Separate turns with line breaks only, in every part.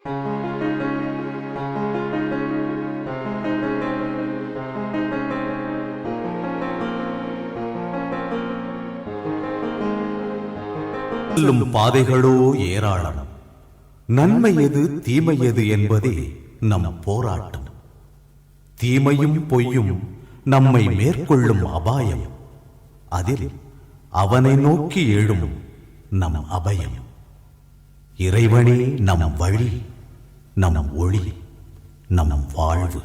செல்லும் பாதைகளோ ஏராளம். நன்மை எது தீமை எது என்பதே நம் போராட்டம். தீமையும் பொய்யும் நம்மை மேற்கொள்ளும் அபாயம். அதில் அவனை நோக்கி எழும் நம் அபயம். இறைவனே நம் வழி, நம் ஒளி, நம் வாழ்வு.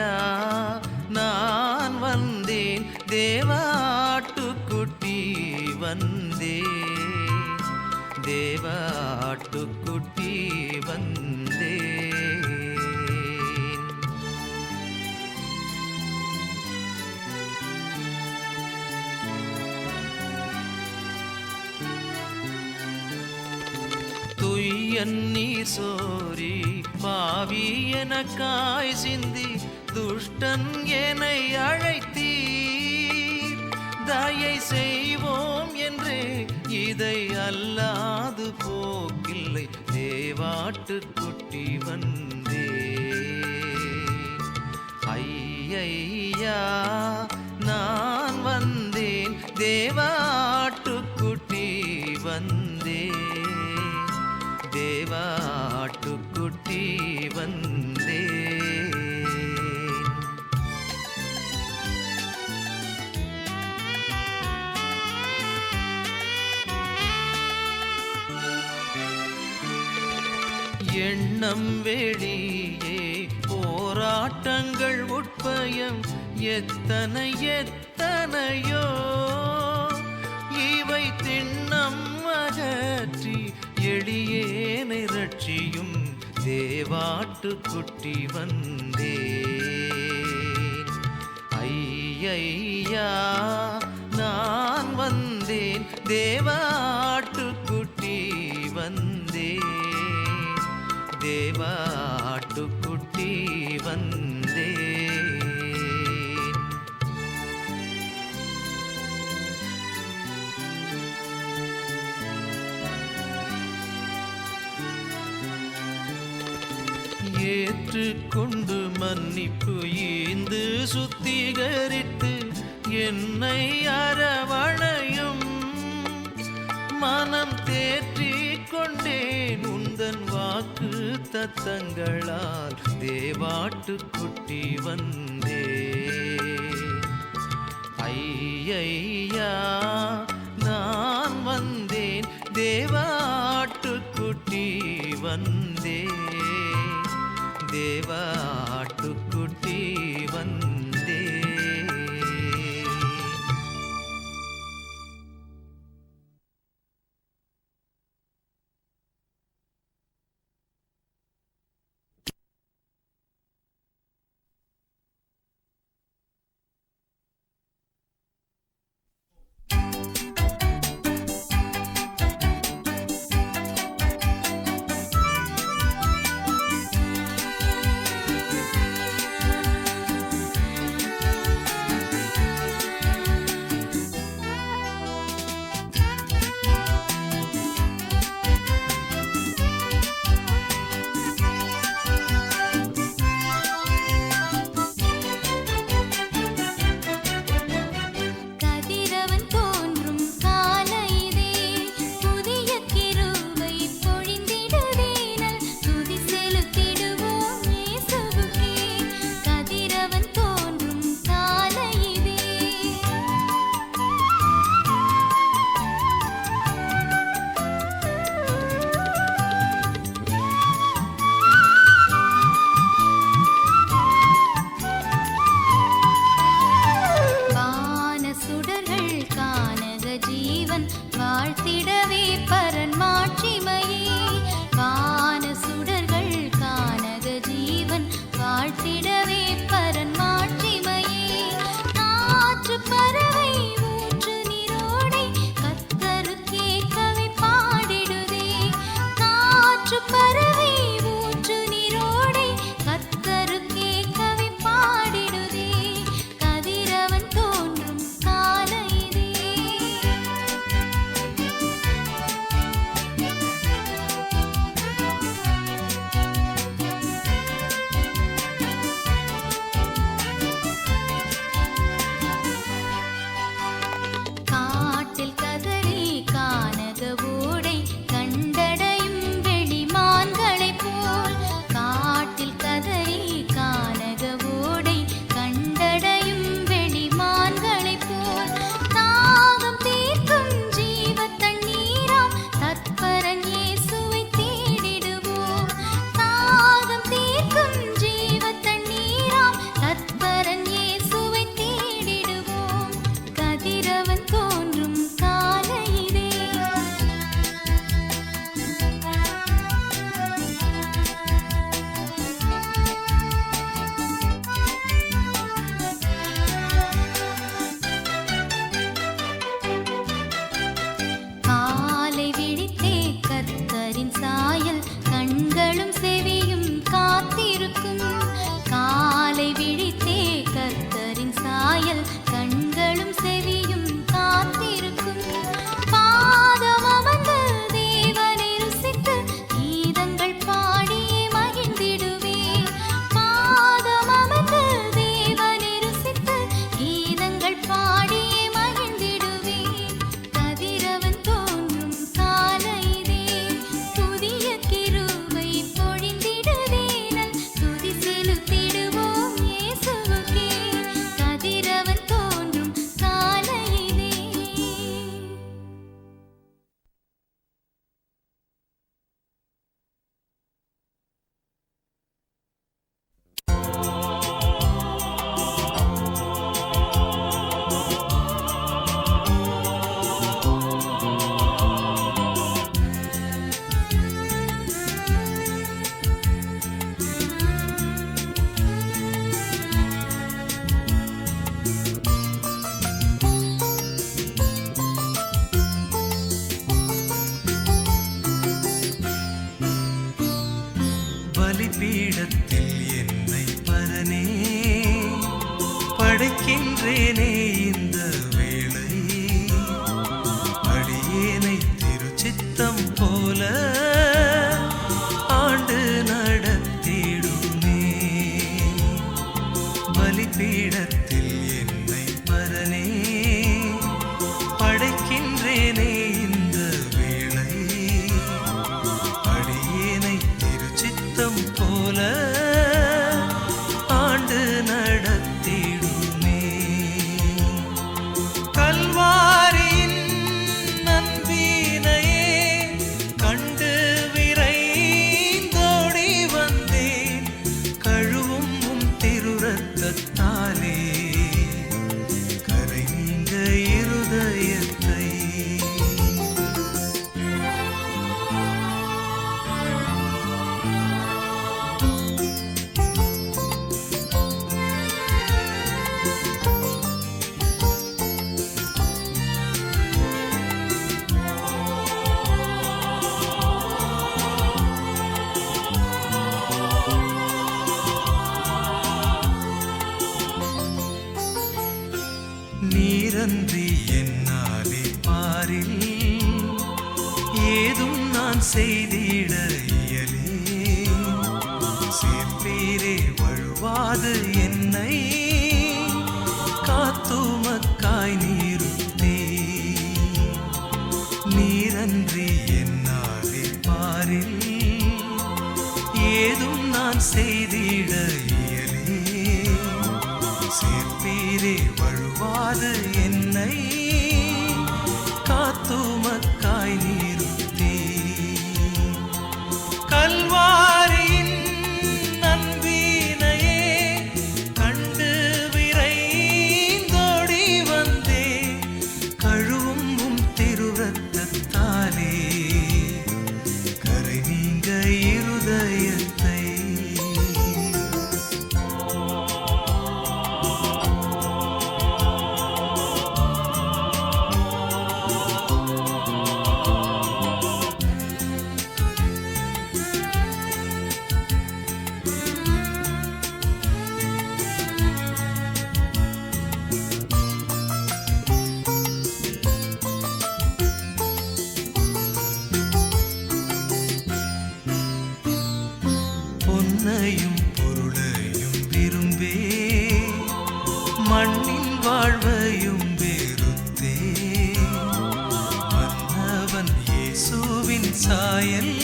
ஐயா நான் வந்தேன் தேவாட்டுக்குட்டி வந்தேன் தேவாட்டுக்குட்டி வந்தேன் துய்யன் நீர் சோரி பாவி எனக்காய் சிந்தி துஷ்டன் என்னை அழைத்தீர் தயை செய்வோம் என்றே இதை அல்லாது போக்கில்லை தேவாட்டுக்குட்டி வந்தே ஐயா நான் வந்தேன் தேவாட்டுக்குட்டி வந்தேன் தேவாட்டுக்குட்டி வந்தேன் எண்ணம் வெளியே போராட்டங்கள் உட்பயம் எத்தனை எத்தனையோ இவை திண்ணம் அகற்றி எளியேனை ரட்சியும் தேவாட்டுக்குட்டி வந்தேன் ஐயா நான் வந்தேன் தேவாட்டுக்குட்டி வந்தேன் தேவாட்டுக்குட்டி வந்தேன் ஏற்றுக்கொண்டு மன்னிப்பு ஈந்து சுத்திகரித்து என்னை அரவணையும் மனம் தேற்றிக் கொண்டேன் உந்தன் வாக்கு தத்தங்களால் தேவாட்டுக்குட்டி வந்தே ஐயா நான் வந்தேன் தேவாட்டுக்குட்டி வந்தே தேவாட்டுக்குட்டி வந்தே
படைக்கின்றேனே இந்த வேளை அடியேனை திருச்சித்தம் போல ஆண்டு நடத்திடுமே. பலிபீடத்தில் என்னை பரனே படைக்கின்றேனே இந்த வேளை அடியேனை திருச்சித்தம் போல ஆண்டு நடத்திடுமே. கல்வாரியின் நன்பினையே கண்டு விரைந்தோடி வந்தேன். கழுவும் உம் திருரத்தத்தாலே கரை நீங்க இருதயத்தை. நீரன்றி என்னாலே பாரில் ஏதும் நான் செய்திட இயலே. சேர்ப்பீரே வழுவாது என்னை காத்துமக்காய் நீருத்தே. நீரன்றி என்னாலே பாரில் ஏதும் நான் செய்திட இயலே. சேர்ப்பீரே வழுவாது என்னை காத்துமக்காய் நீருத்தே. கல்வாரியின் நன்பினையே கண்டு விரைந்தோடி வந்தே. கழுவும் உம் திருரத்தத்தாலே கரை நீங்க இருதயத்தை. பொன்னையும் பொருளையும் விரும்பே மண்ணின் வாழ்வையும் வெறுத்தே. மன்னவன் இயேசுவின் சாயல்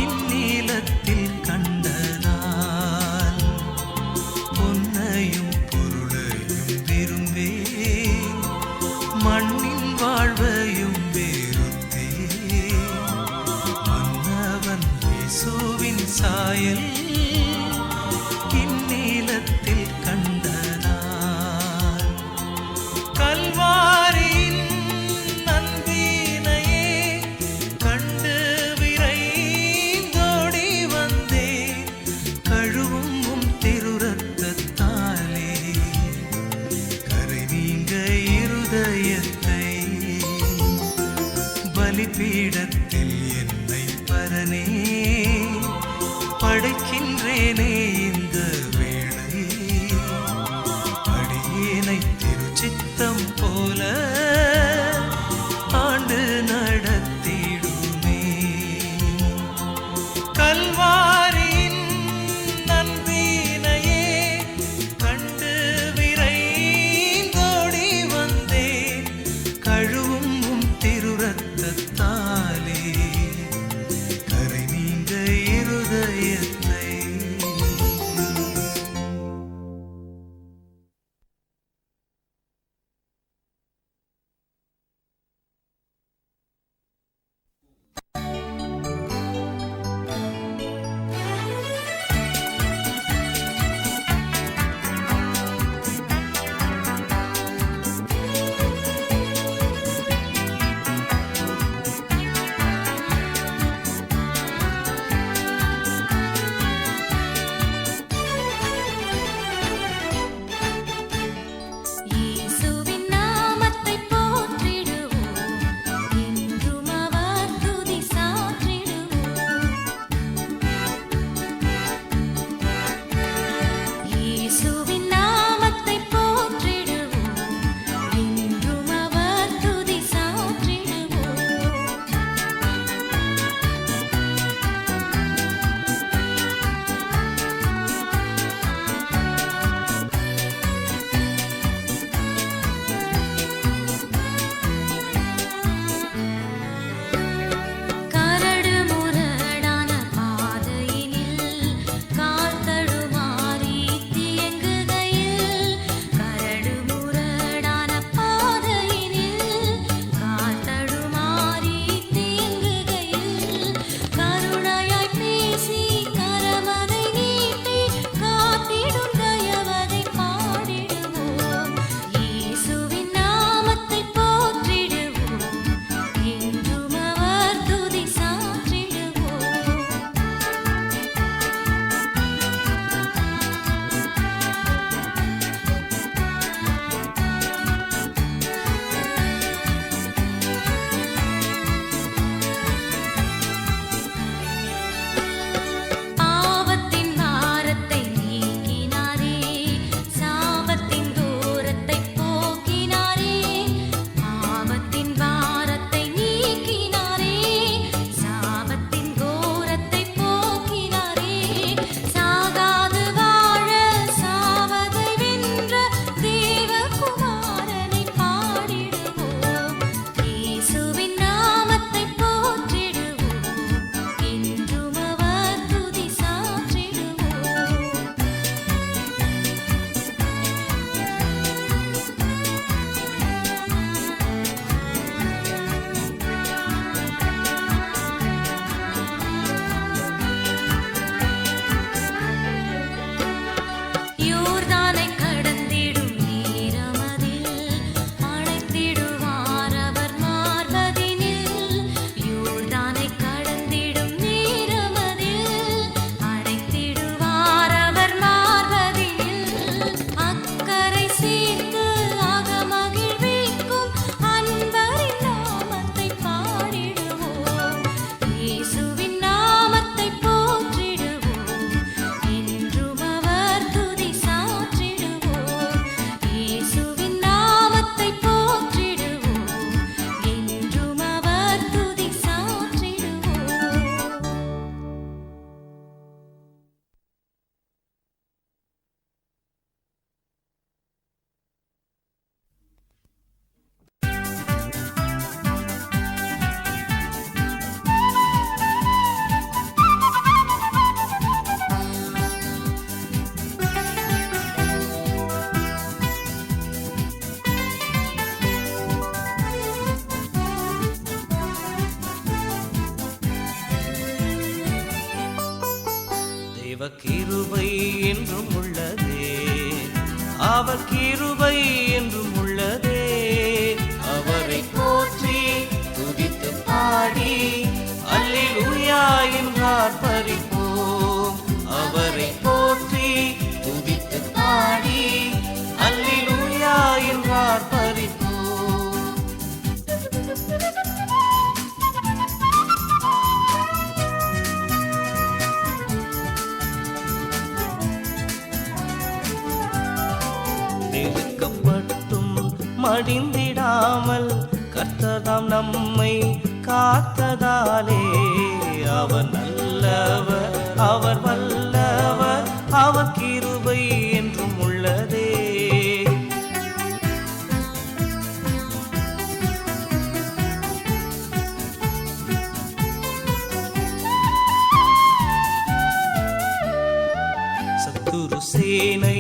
இந்நீலத்தில் கண்டதால் பொன்னையும் பொருளையும் விரும்பே மண்ணின் வாழ்வையும் வெறுத்தே. மன்னவன் இயேசுவின் சாயல் இந்நீலத்தில் கண்டதால் கல்வாரியின் நன்பினையே கண்டு விரைந்தோடி வந்தேன். கழுவும் உம் திருரத்தத்தாலே கரை நீங்க இருதயத்தை. பலிபீடத்தில் என்னை பரனே படைக்கின்றேனே இந்த வேளை அடியேனை திருச்சித்தம் போல ஆண்டு நடத்திடுமே. கல்வாரியின் நன்பினையே கண்டு விரைந்தோடி வந்தேன். கழுவும் உம் திருரத்தத்தாலே கரை நீங்க இருதயத்தை. தேவ கிருபை என்றும் உள்ளதே, அவர் கிருபை என்றும் உள்ளதே. அவரை போற்றி துதித்து பாடி அல்லேலூயா என்றார் பரிப்போம். அவரை போற்றி துதித்து பாடி அல்லேலூயா என்றார் பரிப்போம். நெருக்கப்பட்டும் மடிந்திடாமல் கர்த்தர்தாம் நம்மை காத்ததாலே, அவர் நல்லவர், அவர் வல்லவர், அவர் கிருபை என்றும் உள்ளதே. சத்துரு சேனை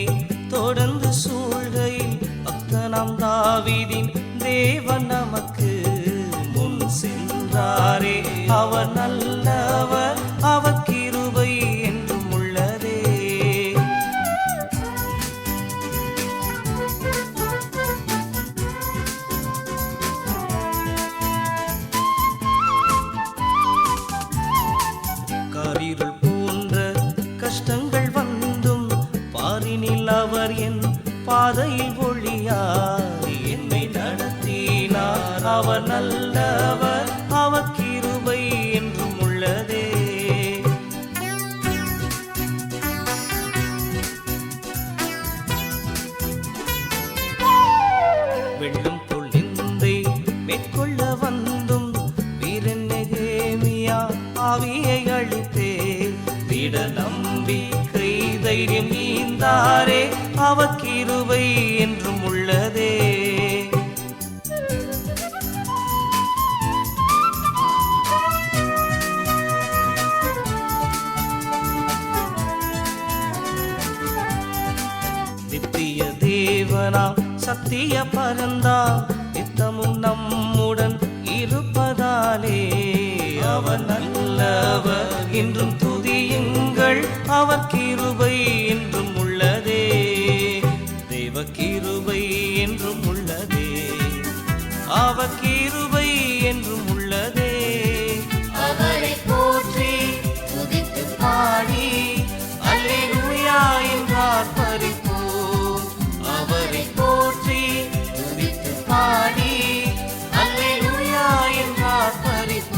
தொடர்ந்து சூழ்கையில் பக்தனாம் தாவீதின் தேவன் நமக்கு முன் சென்றாரே. அவர் நல்லவர், அவர் கிருபை என்றும் உள்ளதே. காரிருள் போன்ற கஷ்டங்கள் வந்தும் பாரினில் அவர் என் பாதையில் ஒளியாய் என்னை நடத்தினார். அவர் நல்லவர், அவர் கிருபை என்றும் உள்ளதே. வெள்ளம் போல் நிந்தை மேற்கொள்ள வந்தும் வீரன் நெகேமியா ஆவியை அழித்தே. விட நம்பிக்கை தைரியம் ஈந்தாரே, அவர் கிருபை என்றும் உள்ளதே. நித்திய தேவனா சத்திய பரந்தா நித்தமும் நம்முடன் இருப்பதாலே, அவர் நல்லவர் என்றும் துதியுங்கள், அவர் கிருபை என்றும் உள்ளதே. தேவ கிருபை என்றும் உள்ளதே, அவர் கிருபை என்றும் உள்ளதே. அவரை போற்றி துதித்து பாடி அல்லேலூயா என்றார் பரிப்போம். அவரை போற்றி துதித்து பாடி அல்லேலூயா என்றார் பரிப்போம்.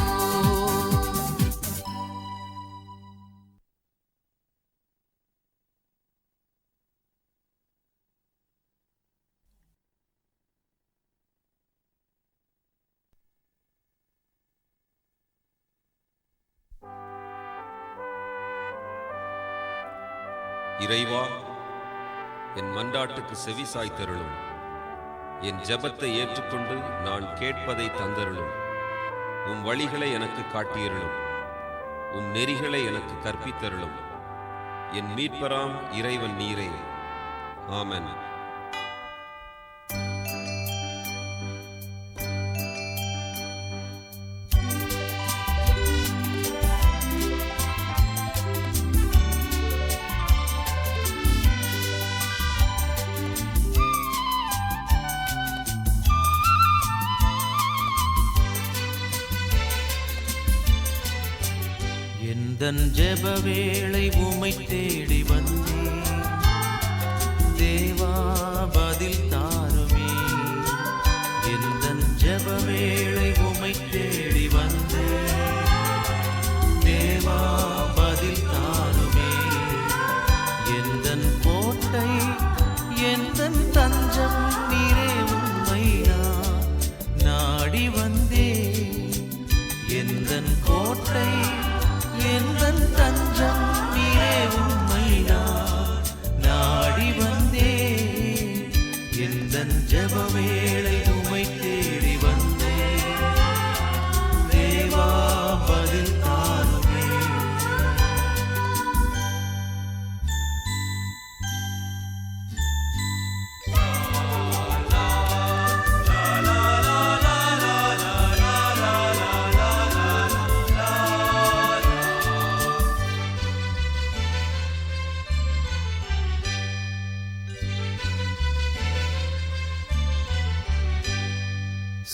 இறைவா, என் மன்றாட்டுக்கு செவி சாய்த்தருளும். என் ஜெபத்தை ஏற்றுக்கொண்டு நான் கேட்பதை தந்தருளும். உம் வழிகளை எனக்கு காட்டியருளும். உம் நெறிகளை எனக்கு கற்பித்தருளும். என் மீட்பராம் இறைவன் நீரே. ஆமென்.
எந்தன் ஜெப வேளை உம்மை தேடி வந்தேன் தேவா, பதில் தாருமே. எந்தன் ஜெப வேளை உம்மை தேடி வந்தேன் தேவா, பதில் தாருமே. எந்தன் கோட்டை எந்தன் தஞ்சம் நீரே, உம்மை நான் நாடி வந்தேன். எந்தன் கோட்டை எந்தன் தஞ்சம் நீரே, உம்மை நான் நாடி வந்தேன். எந்தன் ஜெப வேளை உம்மை தேடி வந்தேன் தேவா, பதில் தாருமே.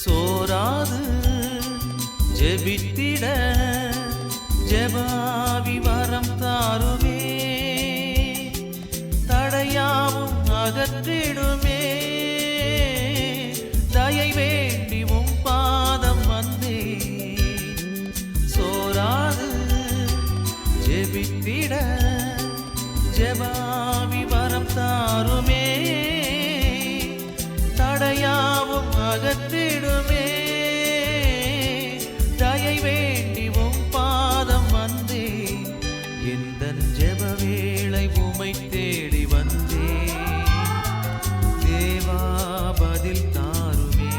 சோராது ஜெபித்திட ஜெபாவி வரம் தாருமே, தடையாவும் அகற்றிடுமே. தயை வேண்டி உம் பாதம் வந்தே, சோராது ஜெபித்திட ஜெபாவி வரம் தாருமே, தடையாவும் அகற்றிடுமே. தயை வேண்டி உம் பாதம் வந்தே, எந்தன் ஜெப வேளை உமை தேடி வந்தே. தேவா பதில் தாருமே,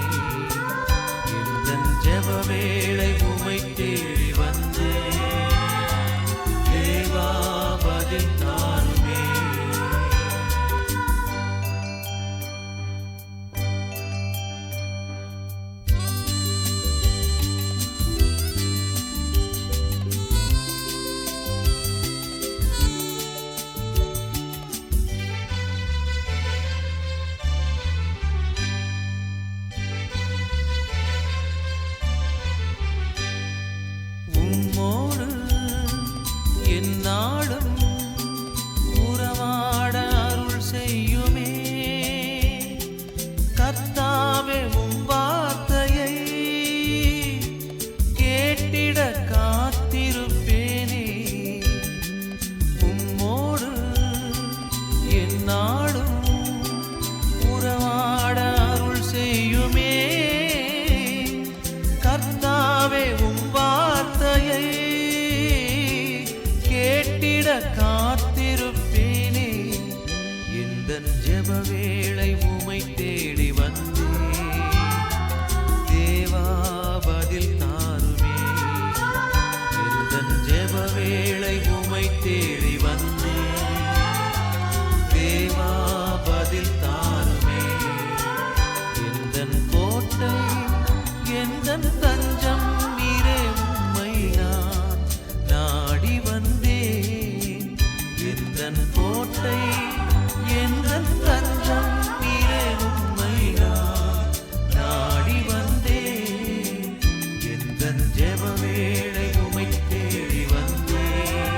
எந்தன் ஜெப வேளை உமை தேடி வந்தே. தேவா பதில் தாருமே. உம்மோடு எந்நாளும் உறவாட அருள் செய்யுமே. கர்த்தாவே உம் வார்த்தையை கேட்டிட காத்திருப்பேனே. உம்மோடு எந்நாளும் உறவாட அருள் செய்யுமே. கர்த்தாவே உம் வார்த்தையை கேட்டிட காத்திருப்பேனே. எந்தன் ஜெப வேளை உமை தேடி வந்தே. தேவா பதில் தாருமே, எந்தன் ஜெப வேளை உமை தேடி வந்தே. தேவா பதில் தாருமே. எந்தன் கோட்டை எந்தன் தஞ்சம் நீரே, உம்மை நான் நாடி வந்தேன். எந்தன் கோட்டை எந்தன் தஞ்சம் நீரே, உம்மை நான் நாடி வந்தேன். எந்தன் ஜெப வேளை உமை தேடி வந்தேன்.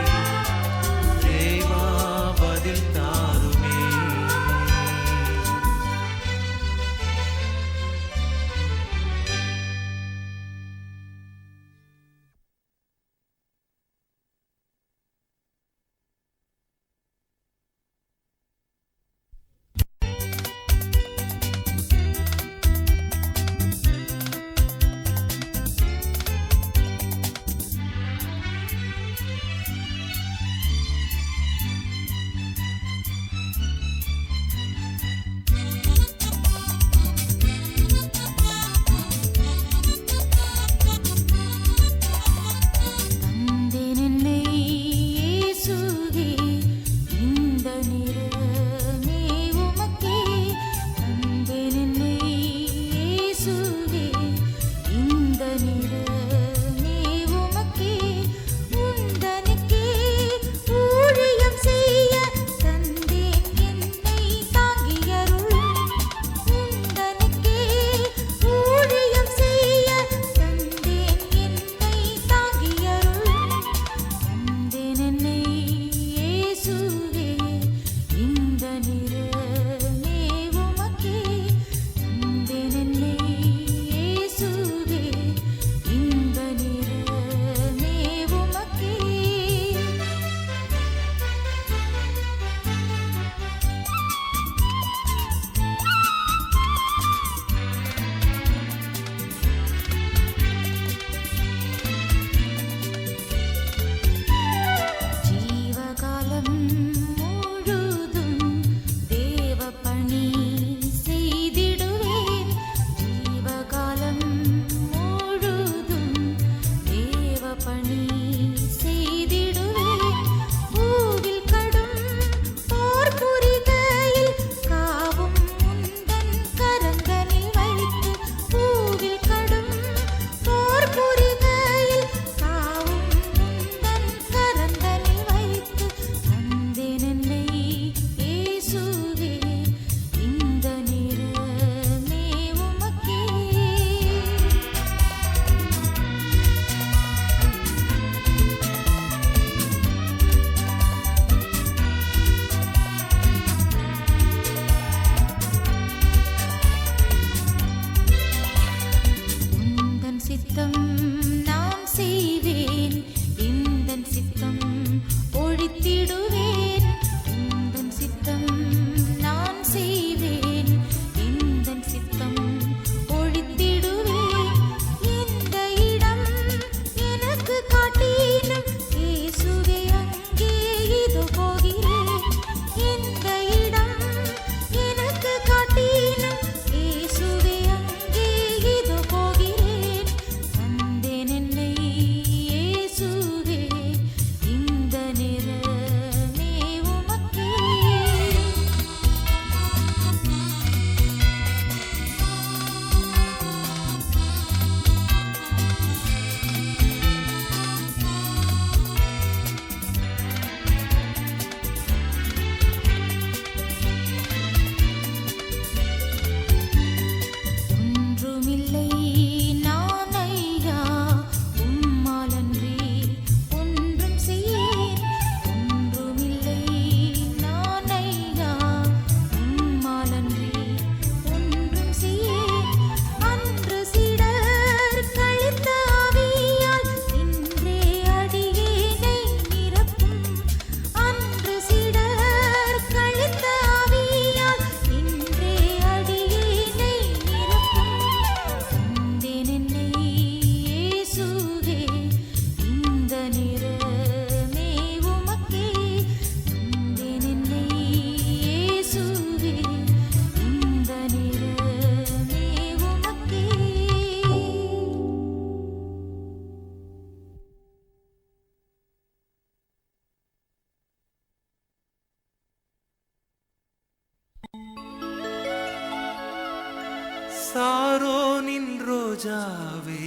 சாரோனின் ரோஜாவே,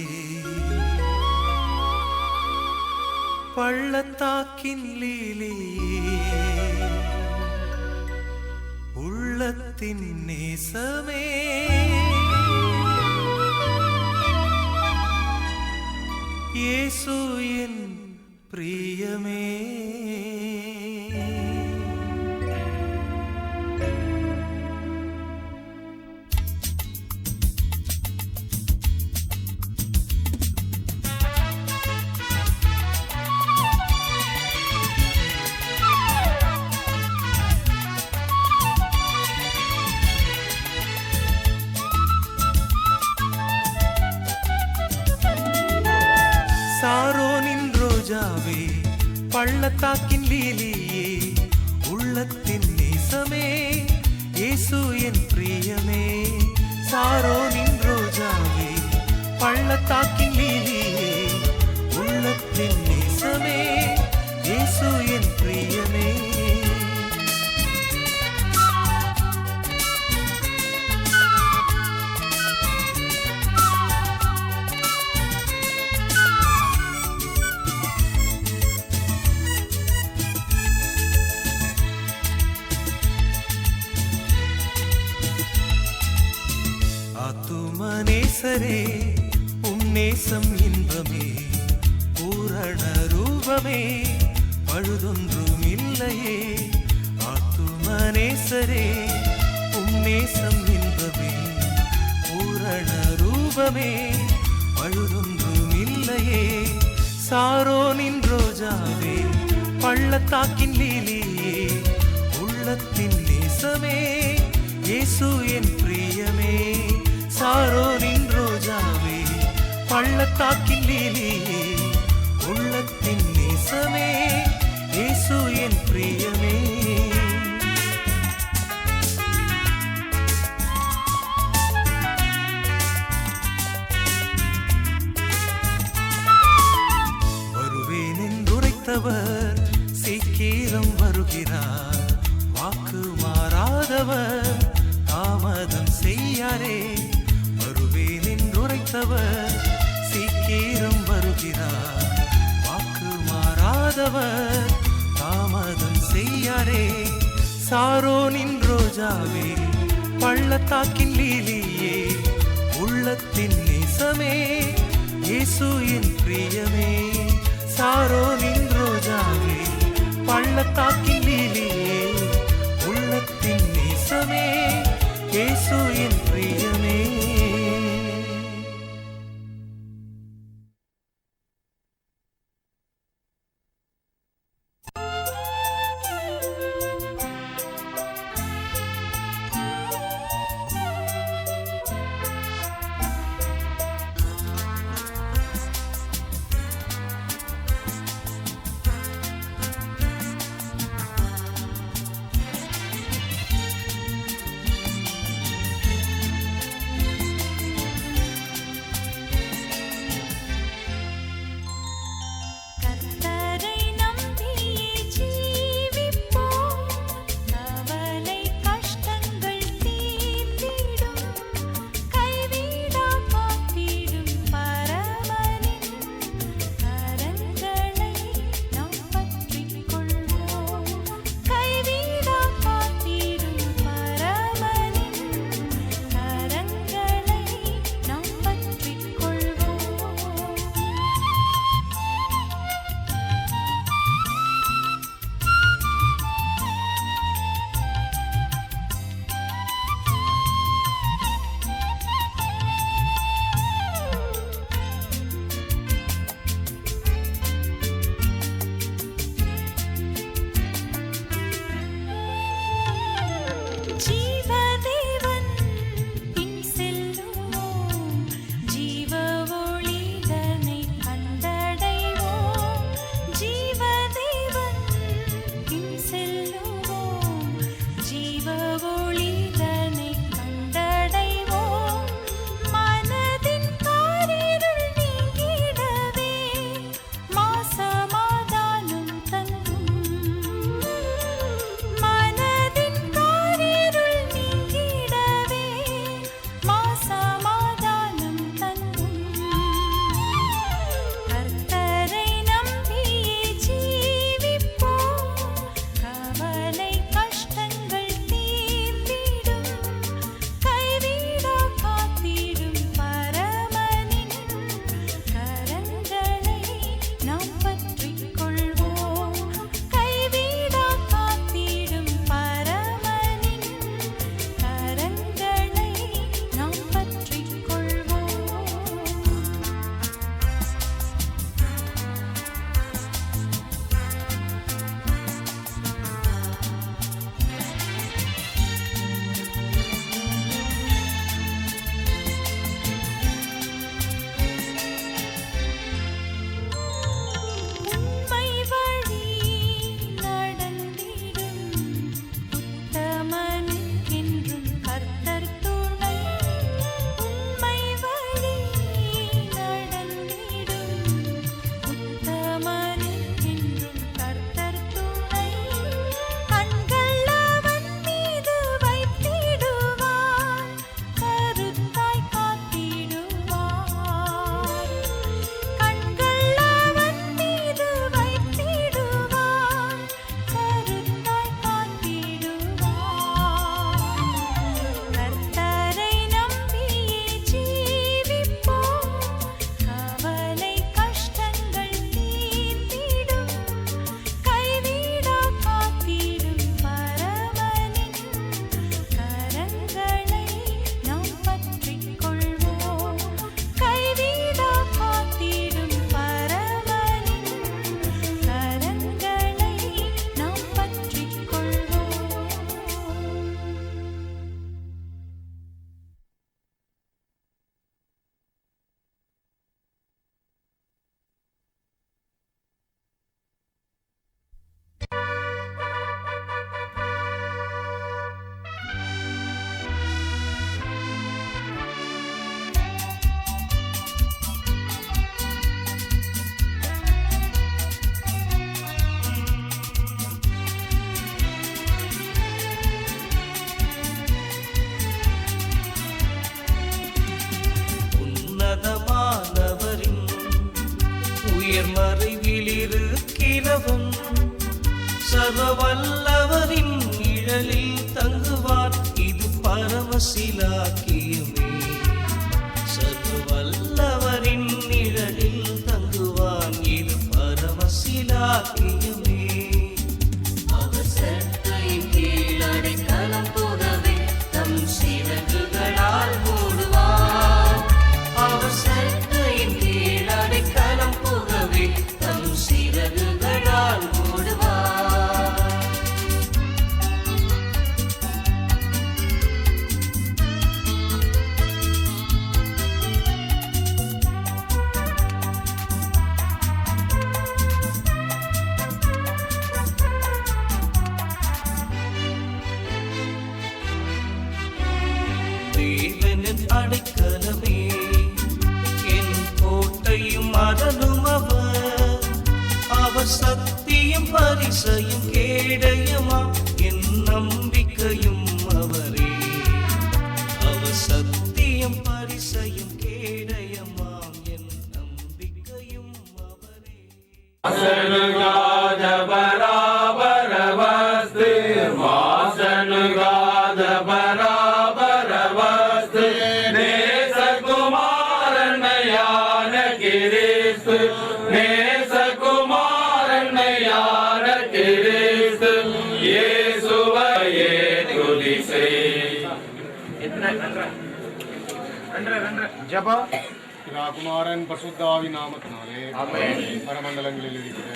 பள்ளத்தாக்கின் லீலியே, உள்ளத்தின் நேசமே, இயேசு என் பிரியமே. சாரோனின் ரோஜாவே, பள்ளத்தாக்கின் லீலியே, உள்ளத்தின் நேசமே, இயேசு என் பிரியமே. சாரோனின் ரோஜாவே, பள்ளத்தாக்கின் லீலியே, உள்ளத்தின் நேசமே, இயேசு என் பிரியமே. ஆத்துமநேசரே, உன்னேசம் இன்பமே, பூரண ரூபமே, பழுதொன்றும் இல்லையே. ஆத்துமநேசரே, உன்னேசம் இன்பமே, பூரண ரூபமே, பழுதொன்றும் இல்லையே. சாரோனின் ரோஜாவே, பள்ளத்தாக்கின் லீலியே, உள்ளத்தின் நேசமே, இயேசு என் பிரியமே. சாரோனின் ரோஜாவே, பள்ளத்தாக்கின் லீலியே, உள்ளத்தின் நேசமே, இயேசு என் பிரியமே. வருவேன் என்றுரைத்தவர் சீக்கிரம் வருகிறார், வாக்கு மாறாதவர் தாமதம் செய்யாரே. வருவேன் என்றுரைத்தவர் சீக்கிரம் வருகிறார், வாக்கு மாறாதவர் தாமதம் செய்யாரே. சாரோனின் ரோஜாவே, பள்ளத்தாக்கின் லீலியே, உள்ளத்தின் நேசமே, இயேசு என் பிரியமே. சாரோனின் ரோஜாவே, பள்ளத்தாக்கின் லீலியே, உள்ளத்தின் நேசமே, இயேசு என் பிரியமே.
வல்லவரின் நிழலில் தங்குவான், இது பரமசிலாக்கியமே. சர்வ வல்லவரின் நிழலில் தங்குவான், இது பரமசிலாக்கியமே. அவர் சட்டையின் கீழ் அடைக்கலம் புகவே தம் சிறகுகளால் மூடுவார். அவர் சட்டையின் கீழ் அடைக்கலம் புகவே தம் சிறகுகளால் மூடுவார். தேவனின் அடைக்கலமே, என் கோட்டையும் அரணும் அவர். அவர் சத்தியம் பரிசையும் கேடயமா, என் நம்பிக்கையும் அவரே. அவர் சத்தியம் பரிசையும் கேடயமாம், என் நம்பிக்கையும் அவரே.
ஜெபம். பிதா, குமாரன், பரிசுத்தாவி நாமத்தினாலே பரமண்டலங்களில் இருக்கிற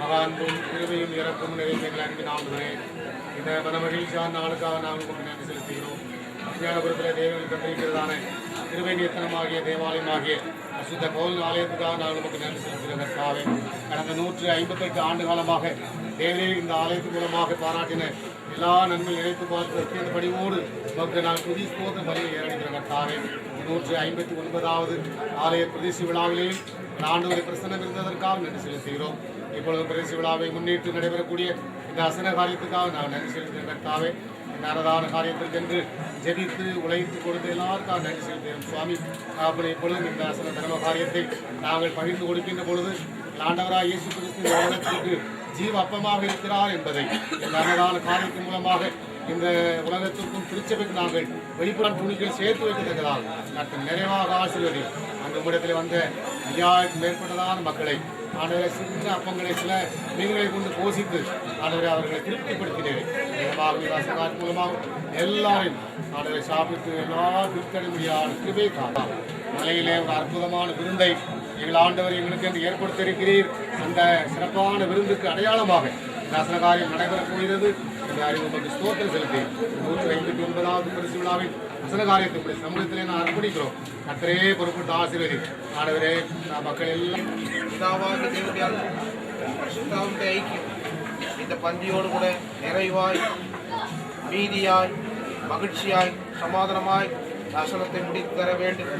மகான்பும் கிருபையும் இறப்பும் நிறைந்த அன்பின் ஆண்டவரே, இந்த மனமகிழ்ச்சியான நாளுக்காக நாங்கள் உங்களுக்கு நன்றி செலுத்துகிறோம். விஞ்ஞானபுரத்தில் தேவர்கள் தந்திருக்கிறதான கிருபை நியத்தனமாகிய தேவாலயமாகிய அசுத்த கோவில் ஆலயத்துக்காக நாங்கள் உங்களுக்கு நன்றி செலுத்துகிறதற்காக கடந்த 158 ஆண்டு காலமாக தேவரே இந்த ஆலயத்தின் மூலமாக பாராட்டின எல்லா நன்மை நினைத்து பார்த்து அத்தியந்த படிவோடு நமக்கு நான் புதிய ஸ்தோத்திர பலியை ஏறடிக்கிறதற்காக 159வது ஆலய பிரதிஷ்டை விழாவிலேயும் ஆண்டவரை பிரசன்னம் இருந்ததற்காக நன்றி செலுத்துகிறோம். இப்பொழுது பிரதிஷ்டை விழாவை முன்னிட்டு நடைபெறக்கூடிய இந்த அசன காரியத்துக்காக நான் நன்றி செலுத்துகிறதற்காக இந்த அறதான காரியத்திற்கென்று ஜெபித்து உழைத்து கொடுத்து எல்லாருக்காக நன்றி செலுத்துகிறோம். சுவாமி, அப்படி இப்பொழுதும் இந்த அசன தர்ம காரியத்தை நாங்கள் பகிர்ந்து கொடுக்கின்ற பொழுது ஆண்டவராய் இயேசு கிறிஸ்து இந்த உலகத்திற்கு ஜீவ அப்பமாக இருக்கிறார் என்பதை இந்த அறதான காரியத்தின் மூலமாக இந்த உலகத்திற்கும் திருச்சபைக்கு நாங்கள் வெளிப்புற துணிகள் சேர்த்து வைக்கத்தக்கதால் நான் நிறைவாக ஆசீர்வதி அந்த உம்மிடத்தில் வந்த 5000க்கும் மேற்பட்டதான மக்களை ஆண்டவரை சின்ன அப்பங்களை சில மீன்களை கொண்டு போஷித்து ஆண்டவரை அவர்களை திருப்திப்படுத்தினேன். மூலமாக எல்லாரையும் ஆண்டவரை சாப்பிட்டு எல்லாரும் திருப்தி முடியாத கிருபை காணலாம். மலையிலே ஒரு அற்புதமான விருந்தை எங்கள் ஆண்டவர் எங்களுக்கு என்று ஏற்படுத்தியிருக்கிறீர். அந்த சிறப்பான விருந்துக்கு அடையாளமாக நாசன காரியம் நடைபெறப் போகிறது. இந்த அறிவு உங்களுக்கு ஸ்தோத்திரம் செலுத்தி 159வது பரிசு விழாவில் வசன காரியத்தை சமூகத்திலே நான் அர்ப்பணிக்கிறோம். கர்த்தரே பொறுப்பட்டு ஆசீர்வதி. ஆண்டவரே, மக்கள் எல்லாம்
பிதாவாகிய தேவனுடைய பரிசுத்தாவினுடைய ஐக்கியம் இந்த பந்தியோடு கூட நிறைவாய், மீதியாய், மகிழ்ச்சியாய், சமாதானமாய் வசனத்தை முடித்து தர வேண்டும்.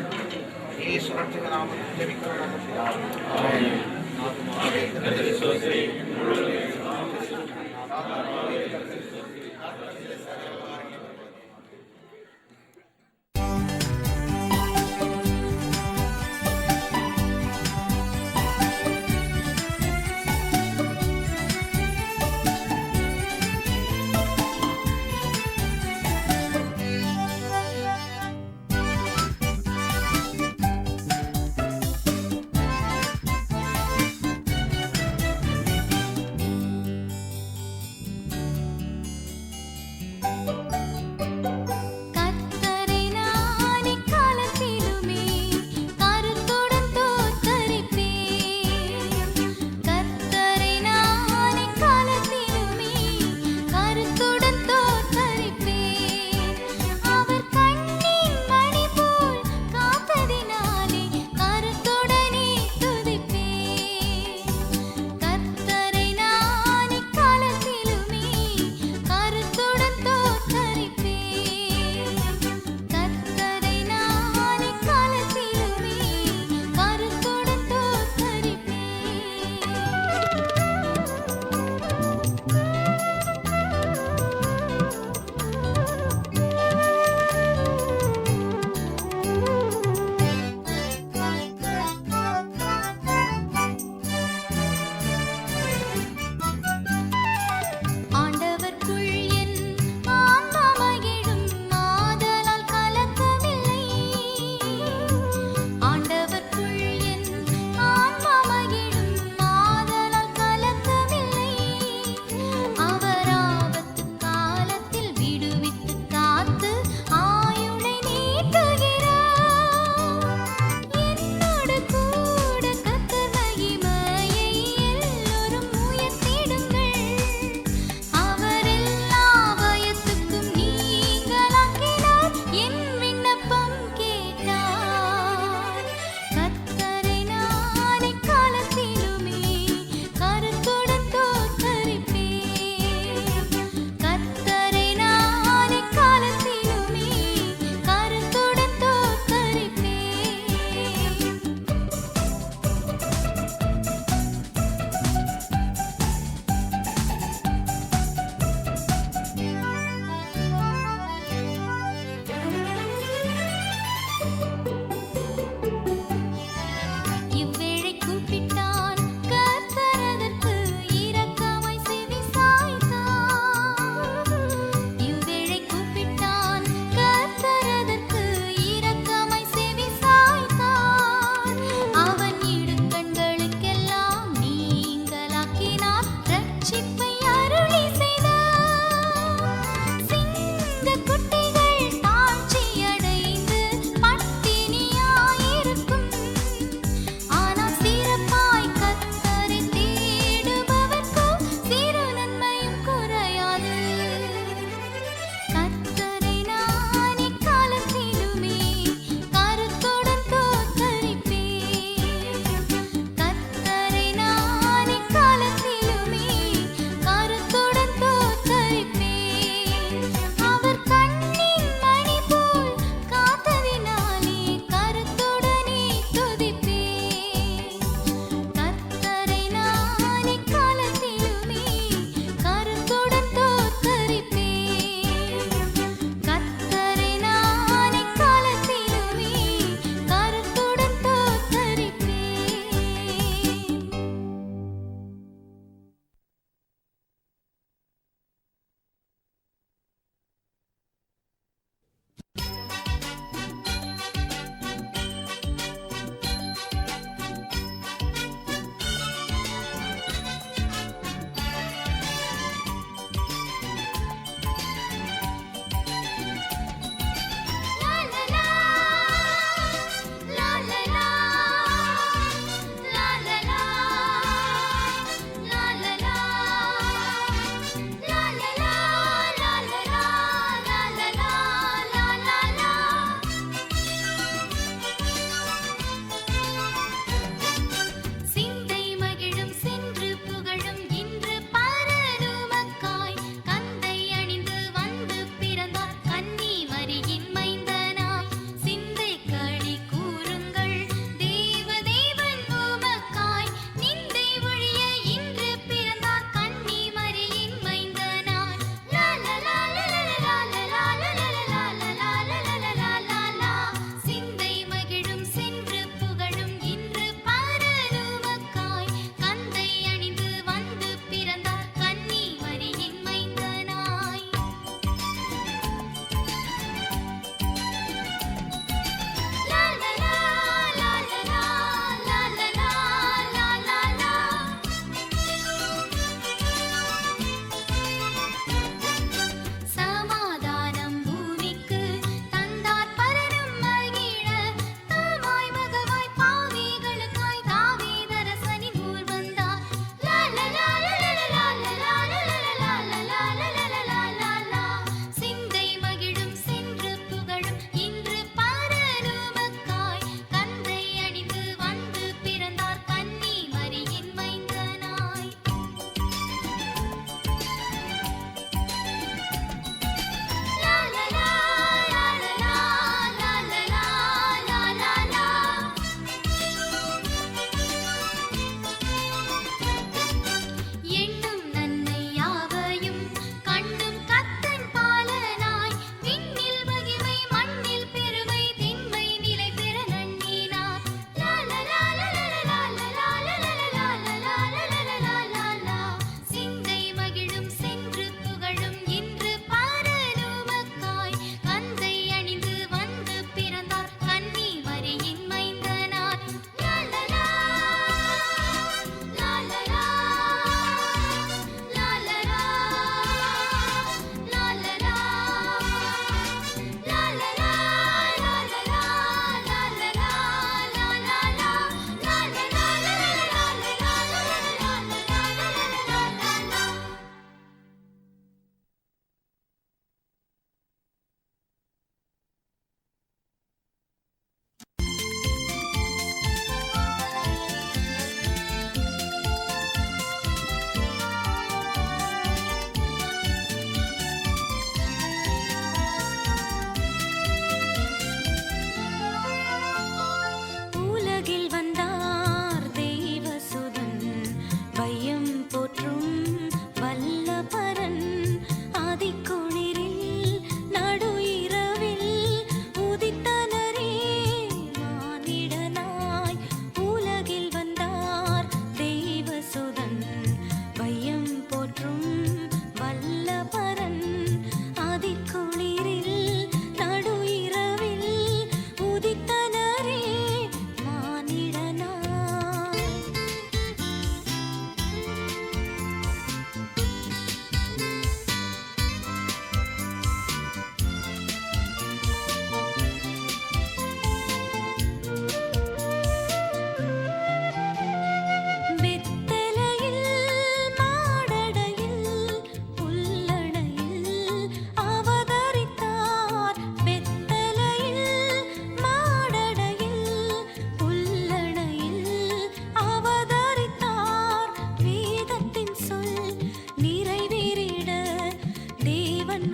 இயேசு ரட்சக நாமத்தில் ஜெபிக்கிறோம்.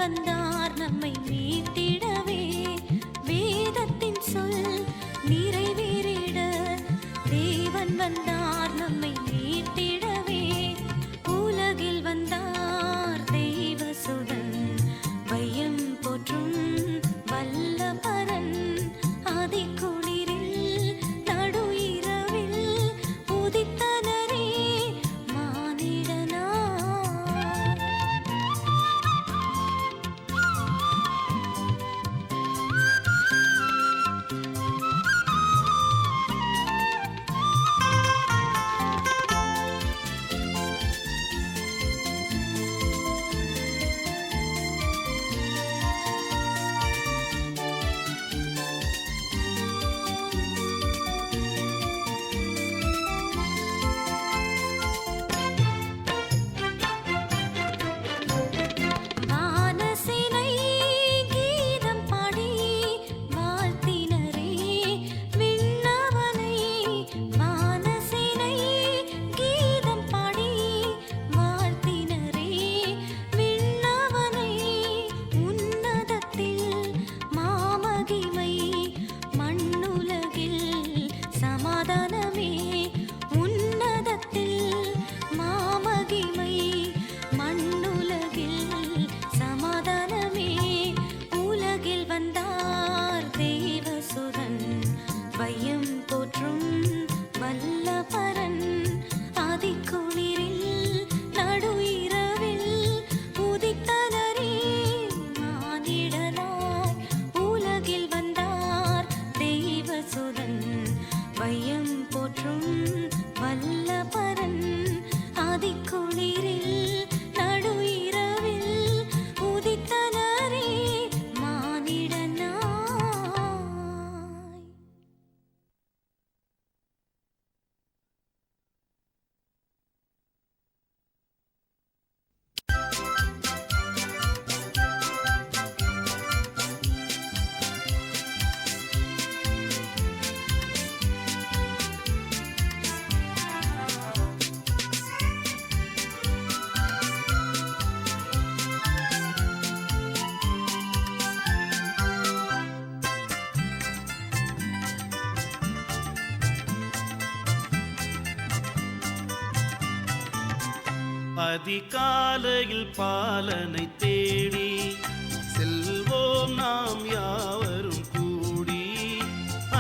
வந்தார் நம்மை மீட்டிடவே, வேதத்தின் சொல் நிறைவேறிட. தேவன் வந்தார் நம்மை மீட்டிடவே, உலகில் வந்தார் தெய்வசுதன். வையம் போற்றும் வல்ல பரன், அதிகுளிரில் நடு இரவில் உதித்தனரே மானிடனா. வானசேனை கீதம் பாடி வாழ்த்தினரே விண்ணவனை. வானசேனை கீதம் பாடி வாழ்த்தினரே விண்ணவனை. உன்னதத்தில் மாமகிமை, மண்ணுலகில் சமாதானமே. உன்னதத்தில் மாமகிமை, மண்ணுலகில் சமாதானமே. உலகில் வந்தார் தேவசுதன், வையம் போற்றும் வல்ல பரன். அதிகுளிரில் நடு இரவில் உதித்தனரே மானிடனாய். உலகில் வந்தார் தெய்வசுதன், வையம் போற்றும் வல்ல பரன். அதிகுளிரில் நடு இரவில் உதித்தனரே மானிடனாய்.
அதிகாலையில் பாலனை தேடி செல்வோம் நாம் யாவரும் கூடி.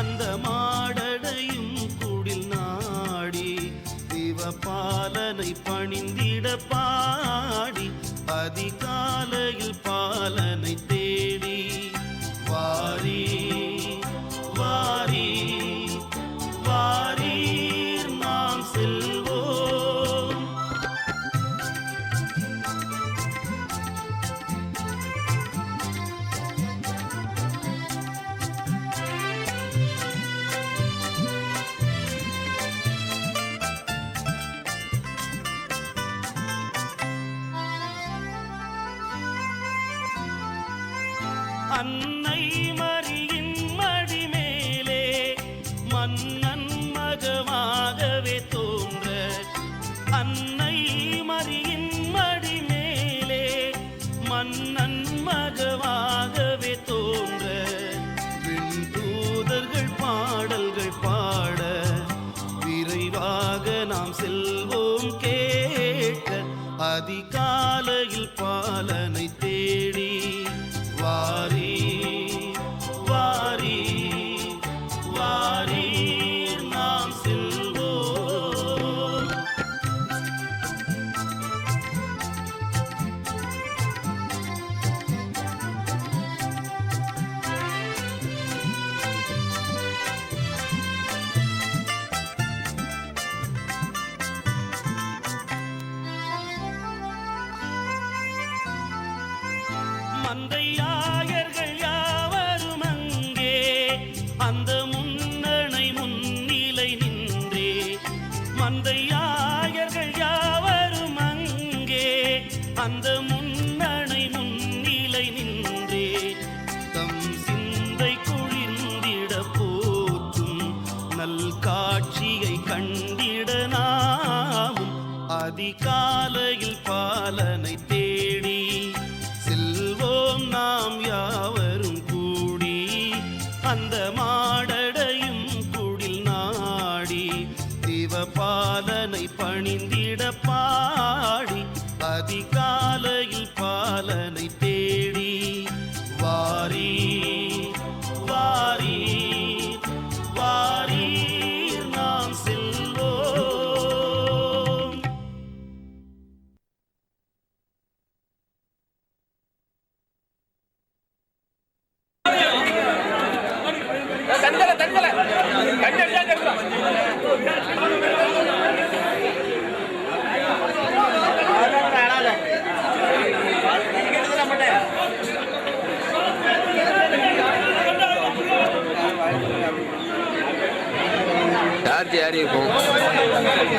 அந்த மாடடையும் குடில் நாடி சிவபாலனை பணிந்திட பாடி. அதிகாலையில் பாலனை தேடி வாரி வாரி வாரீர் நாம் செல்வோம். அன்னை மரியின் மடிமேலே மன்னன் மகமாகவே தோன்ற. அன்னை மரியின் மடிமேலே மன்னன் மகமாகவே தோன்ற. விண்தூதர்கள் பாடல்கள் பாட விரைவாக நாம் செல்வோம் கேட்க. அதிகாலையில் பாலனை தேடி வாரி வாரி வாரி நாம் செல்வோம். மந்தையாயர்கள் யாவரும் அங்கே அந்த முன்னணை முன்னிலை நின்றே. மந்தையாயர்கள் யாவரும் அங்கே அந்த முன்னணை முன்னிலை நின்றே. தம் சிந்தை குளிர்ந்திட போற்றும் நல் காட்சியை கண்டிட நாமும் அதிகாலையில் பாலனை தேடி செல்வோம்.
சார்ஜ் ஏறி இருக்கும்.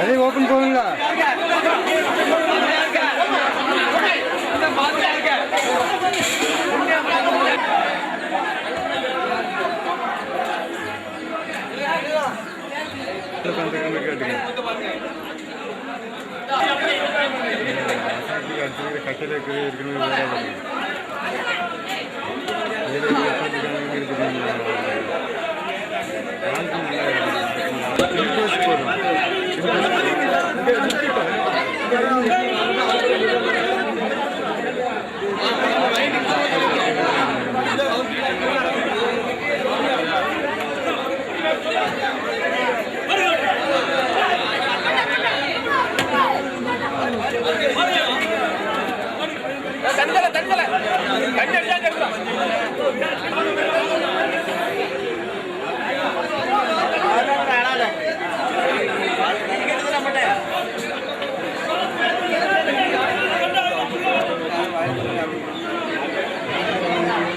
அதே ஓப்பன் போகுங்களா? கட்டில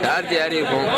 சார்ஜ் ஏறி இருக்கும்.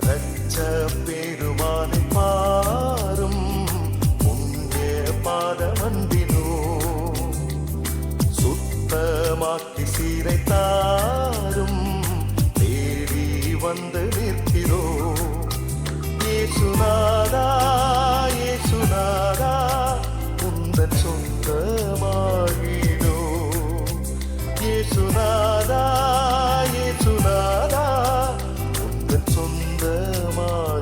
ரட்ச பெருமானை பாரும் புண்ணிய பாதமன்பினோ சுத்தமாக்கி சீரை தாரும் தேடி வந்து நிற்கிறோ இயேசுநாதா இயேசுநாதா உந்தன் சொந்தமாகினோ இயேசுநாதா இயேசுநாதா உந்தன் சொந்தமாகினோ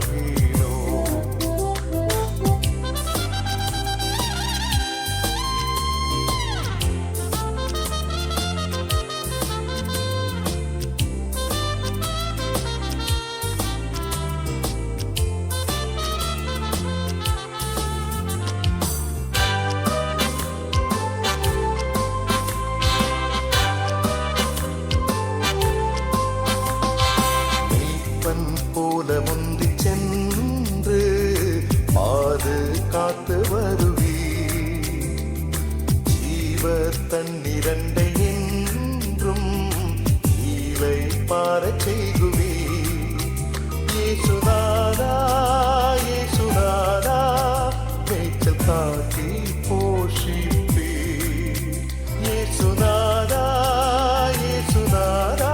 போல முந்தி சென்று பாதுகாத்து வருவி ஜீவ தன்னிரண்டை என்றும் ஈலை பாரச் செய்குவி இயேசுநாதா இயேசுநாதா மேய்ச்சல் காட்டி போஷிப்பி இயேசுநாதா இயேசுநாதா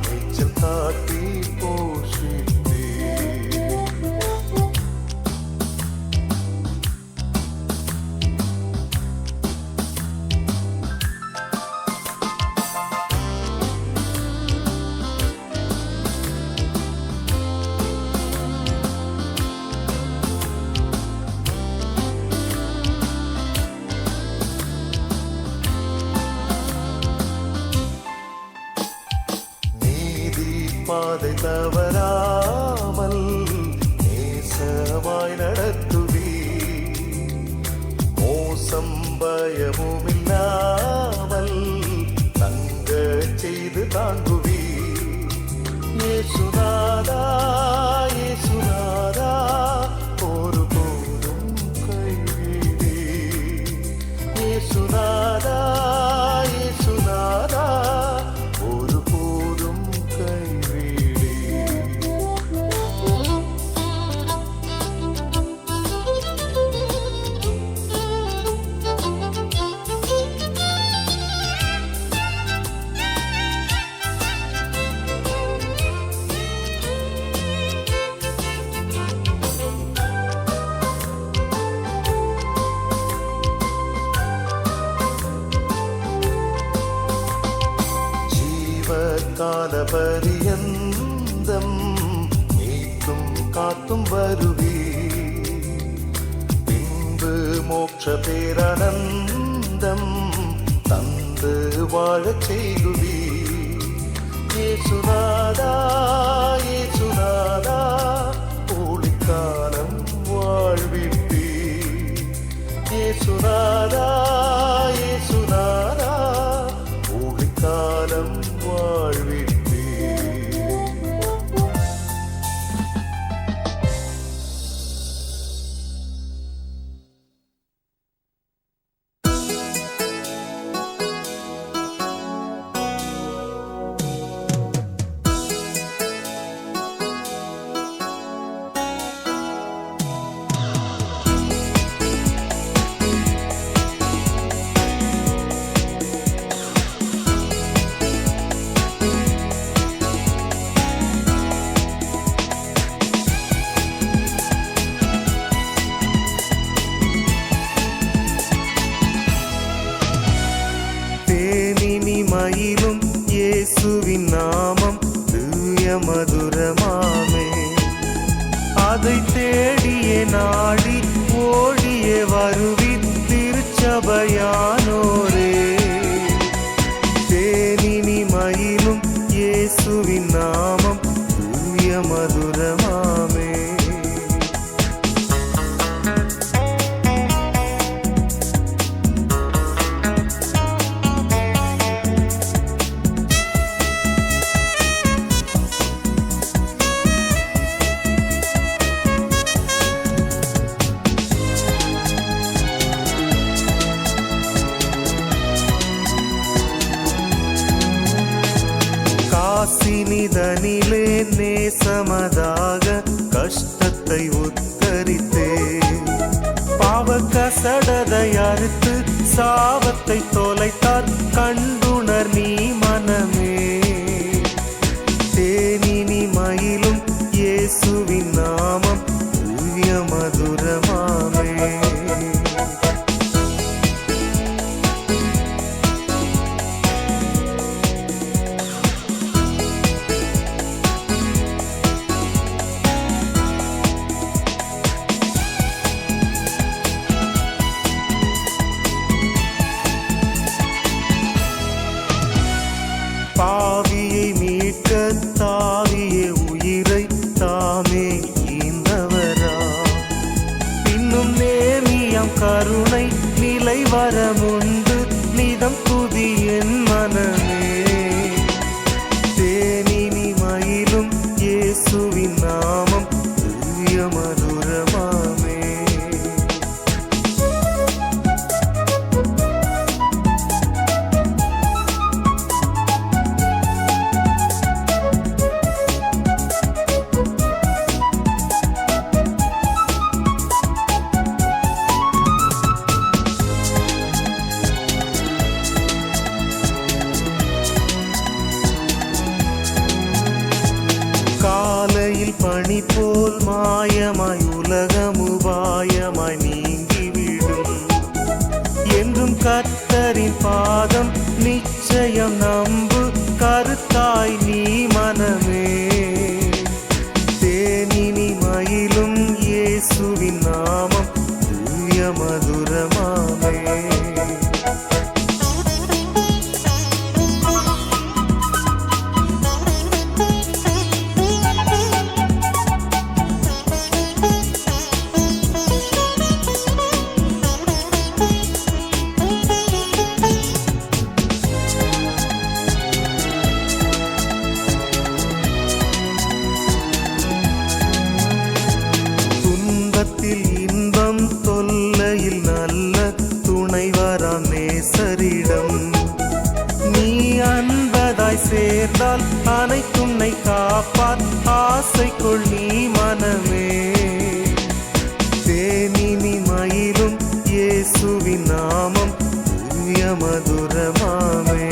மேய்ச்சல் காட்டி போஷிப்பி நீதி பாதை தவறாமல் நேசமாய் நடத்துவி மோசம் பயமுமில்லாமல் தங்க செய்து தாங்குவி இயேசுநாதா இயேசுநாதா ஒருபோதும் கைவிடி இயேசுநாதா இயேசுநாதா ஒருபோதும் கைவிடி ஜீவகால பரியந்தம் மீட்டும் காத்தும் வருவி பின்பு மோட்ச பேரானந்தம் தந்து வாழச் செய்குவி இயேசுநாதா இயேசுநாதா ஊழிக்காலம் வாழ்விப்பி இயேசுநாதா இயேசுநாதா ஊழிக்காலம் வாழ்விப்பி தேனினிமயிலும் இயேசுவின் நாமம் தூய மதுரமாமே அதை தேடியே நாடி ஓடியே வருவி திருச்சபையானோரே தேனினிமயிலும் இயேசுவின் நாமம் தூய மதுரமாமே ಕಾಸಿನಿದನಿಲೆ ನೇಸಮದಾಗ சாபத்தை தொலைத்தார் கண்டுணர் நீ மனமே. தேனினி மயிலும் இயேசுவின் நாமம் தூய மதுரமாமே. பாவியை மீட்க தாவிய உயிரை தாமே ஈந்தவரா. பின்னும் நேமியம் கருணை நிலை வரமுண்டு நிதம் துதி என் மனமே. தேனினி மயிலும் இயேசுவின் நாமம் தூய மதுரமாமே. காலையில் பனி போல் மாயமாய் உலகமுபாயமாய் நீங்கிவிடும். என்றும் கர்த்தரின் பாதம் நிச்சயம் நம்பு கருத்தாய் நீ மனமே. தேனினி மயிலும் இயேசுவின் நாமம் தூய மதுரமாமே. துன்பத்தில் இன்பம் தொல்லையில் நல்ல துணைவராம் நேசரிடம் நீ அன்பதாய் சேர்ந்தால் அனைத்துன்னை காப்பார் ஆசைக்குள் நீ மனமே. தேனினி மயிலும் இயேசுவின் நாமம் தூய மதுரமாமே.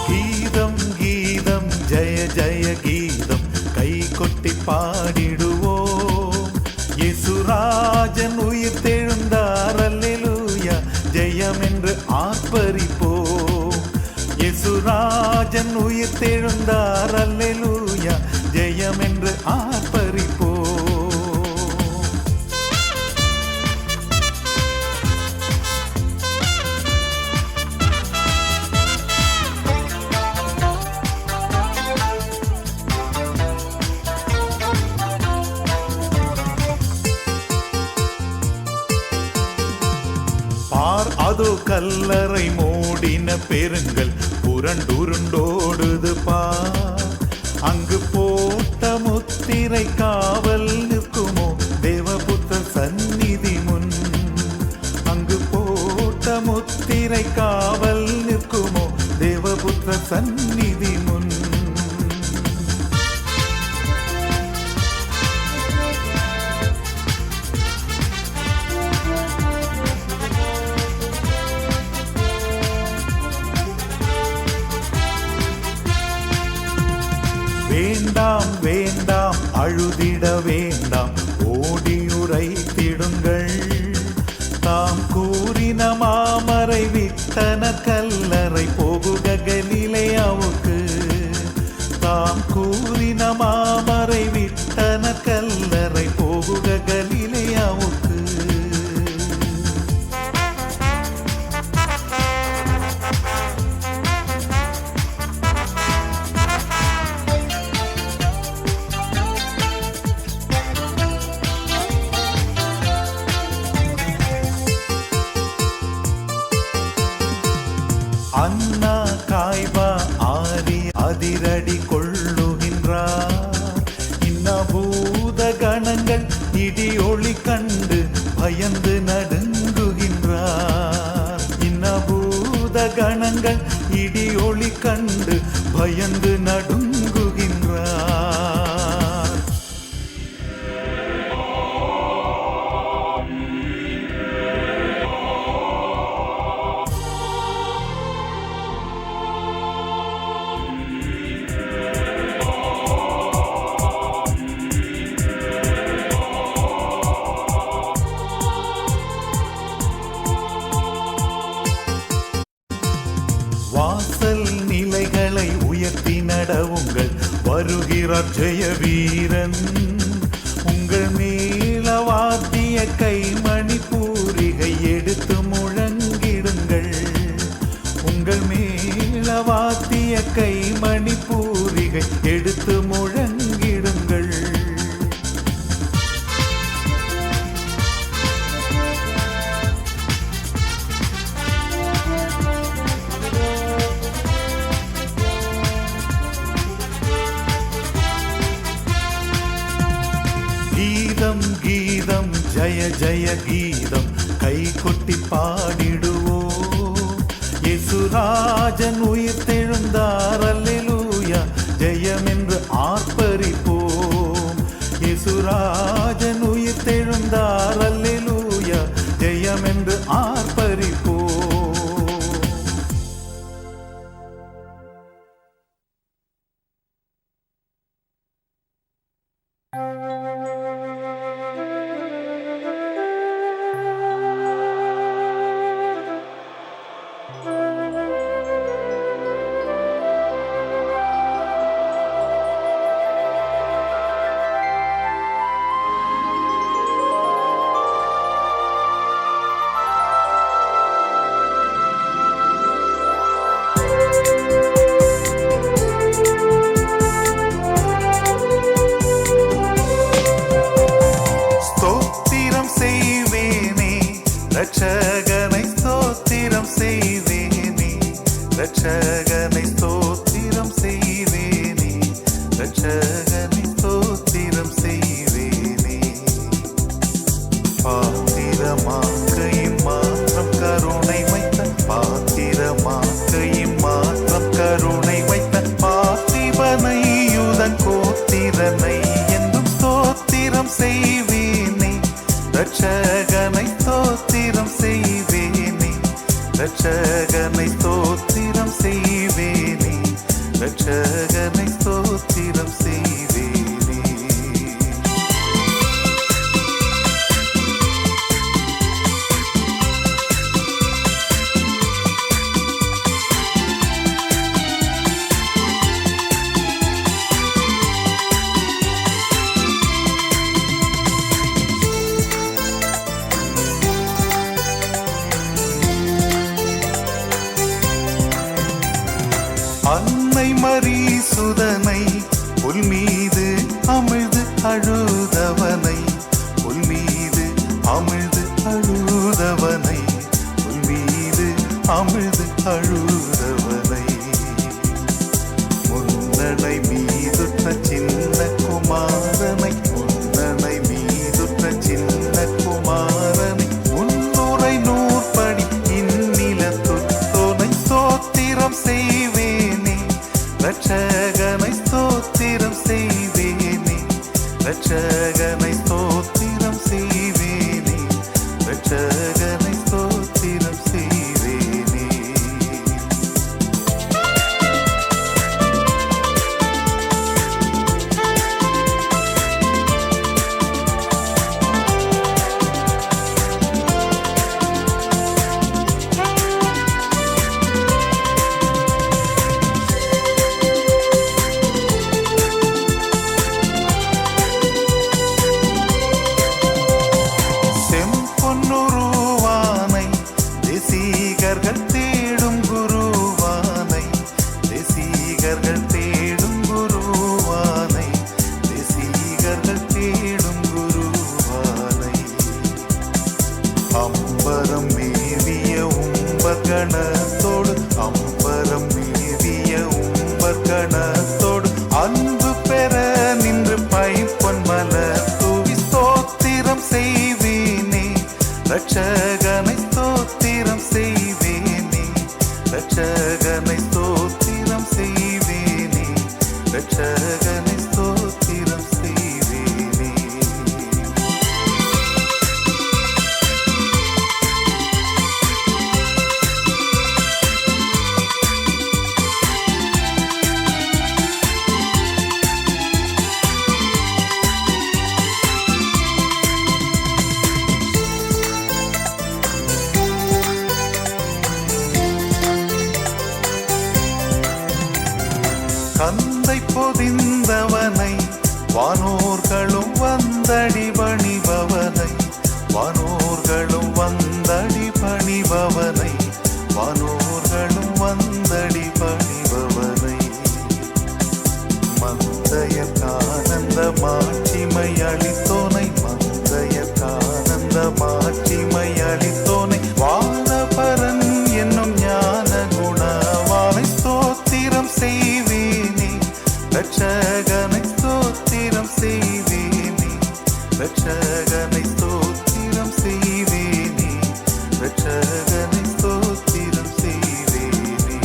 கீதம் கீதம் ஜெய ஜெய கீதம் கை கொட்டி பாடிடுவோம். இயேசுராஜன் உயிர் தெழுந்தார் அல்லேலூயா ஜெயம் என்று ஆர்ப்பரிப்போம். இயேசுராஜன் உயிர் தெழுந்தார் அல்லேலூயா ஜெயம் என்று ஆர்ப்பரிப்போம். பார் அதோ கல்லறை மூடின பெருங்கல் புரண்டுருண்டோடுது பார். அங்கு போட்ட முத்திரை காவல் நிற்குமோ தேவபுத்திர சந்நிதி முன். அங்கு போட்ட முத்திரை காவல் நிற்குமோ தேவபுத்திர சந்நிதி முன். வேண்டாம் வேண்டாம் அழுதிட வேண்டாம் ஓடியுரைத்திடுங்கள். தாம் கூறின மாமரை விட்டன கல்லறை போகுக கலிலேயாவுக்கு. தாம் கூறின மாமரை விட்டன கல்லறை போகுக கலிலேயாவுக்கு. அண்ணா காய்பா ஆரி அதிரடி கொள்ளுகின்றார். இன்னபூத கணங்கள் இடியொளி கண்டு பயந்து நடுங்குகின்றார். இன்னபூத கணங்கள் இடியொளி கண்டு பயந்து நடுங்குகின்றார். வாசல் நிலைகளை உயர்த்தி நடவுங்கள், வருகிறார் ஜெய வீரன். உங்கள் மேலவாத்திய கைமணி பூரிகை எடுத்து முழங்கிடுங்கள். உங்கள் மேலவாத்திய கைமணி பூரிகை எடுத்து முழங்கிடுங்கள். கீதம் கீதம் ஜய ஜய கீதம் கை கொட்டி பாடிடுவோம். இயேசுராஜன் உயிர் தெழுந்தார், அல்லேலூயா ஜெயம் என்று ஆர்ப்பரிப்போம். இயேசுராஜன் உயிர் தெழுந்தார், அல்லேலூயா ஜெயம் என்று ஆர்ப்பரிப்போம். ஸ்தோத்திரம் செய்வேனே ரட்சகனை, ஸ்தோத்திரம் செய்வேனே ரட்சகனை, ஸ்தோத்திரம் செய்வேனே ரட்சகனை, ஸ்தோத்திரம் செய்வேனே. பாத்திரமாக்கையும் மாற்றம் கருணை வைத்த, பாத்திரமாக்கையும் மாற்றம் கருணை வைத்த, பார்த்திபனை யூதன் கோத்திரனை என்றும் ஸ்தோத்திரம் செய்வேனே ரட்சகனை, ஸ்தோத்திரம் செய்வேனே ரட்சகனை, ஸ்தோத்திரம் செய்வேனே ரட்சகனை, ஸ்தோத்திரம் செய்வேனே. அன்னை மரீசுதனை புல் மீது அமிழ்து அழுதவனை, புல் மீது அமிழ்து அழுதவனை, புல் மீது அமிழ்து அழுதவனை. முன்னணை மீதுற்ற சின்ன குமாரனை, முன்னணை மீதுற்ற சின்ன குமாரனை, முன்னுரை நூற்படி இந்நிலத்துத்தோனை, ஸ்தோத்திரம் செய்வேனே ரட்சகனை, ஸ்தோத்திரம் செய்வேனே ரட்சகனை, ஸ்தோத்திரம் செய்வேனே ரட்சகனை, ஸ்தோத்திரம் செய்வேனே. ரட்சகனை ஸ்தோத்திரம் செய்வேனே, ரட்சகனை ஸ்தோத்திரம் செய்வேனே. கந்தை பொதிந்தவனை வானோர்களும் வந்தடி பணிபவனை, வானோர்களும் வந்தடி பணிபவனை, வானோர்களும் வந்தடி பணிபவனை. மந்தையற்கானந்த மாட்சிமை அளித்தோனை, மந்தையற்கானந்த மாட்சிமை அளித்தோனை, வானபரன் என்னும் ஞான குணவானை ஸ்தோத்திரம் செய்வேனே, ரட்சகனை ஸ்தோத்திரம் செய்வேனே, ரட்சகனை ஸ்தோத்திரம் செய்வேனே, ரட்சகனை ஸ்தோத்திரம் செய்வேனே.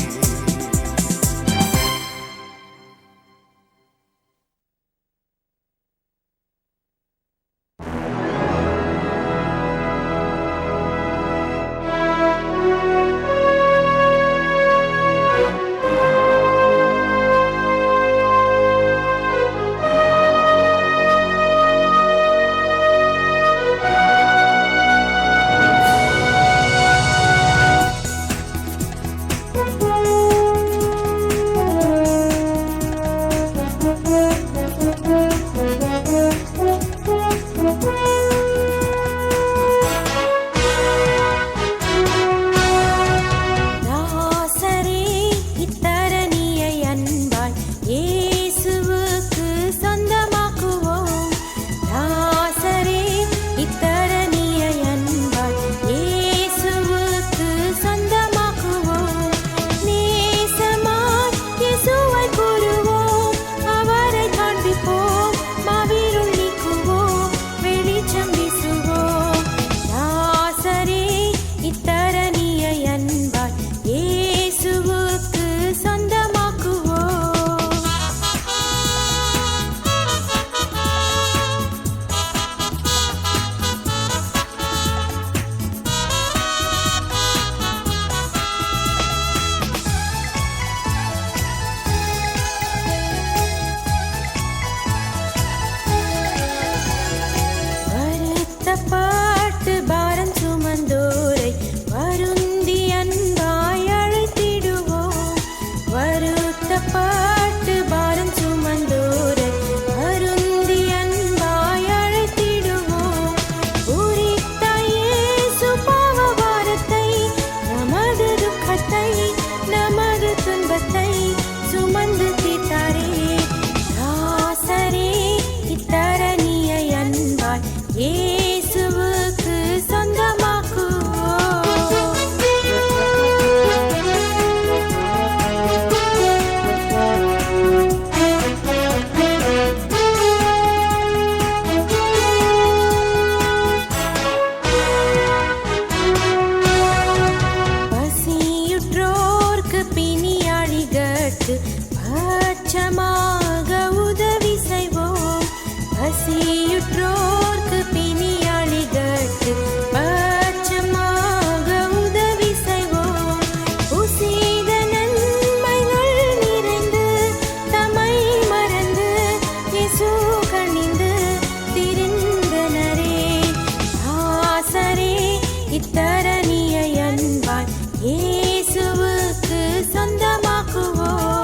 இயேசுவுக்கு சொந்தமாக்குவோம்.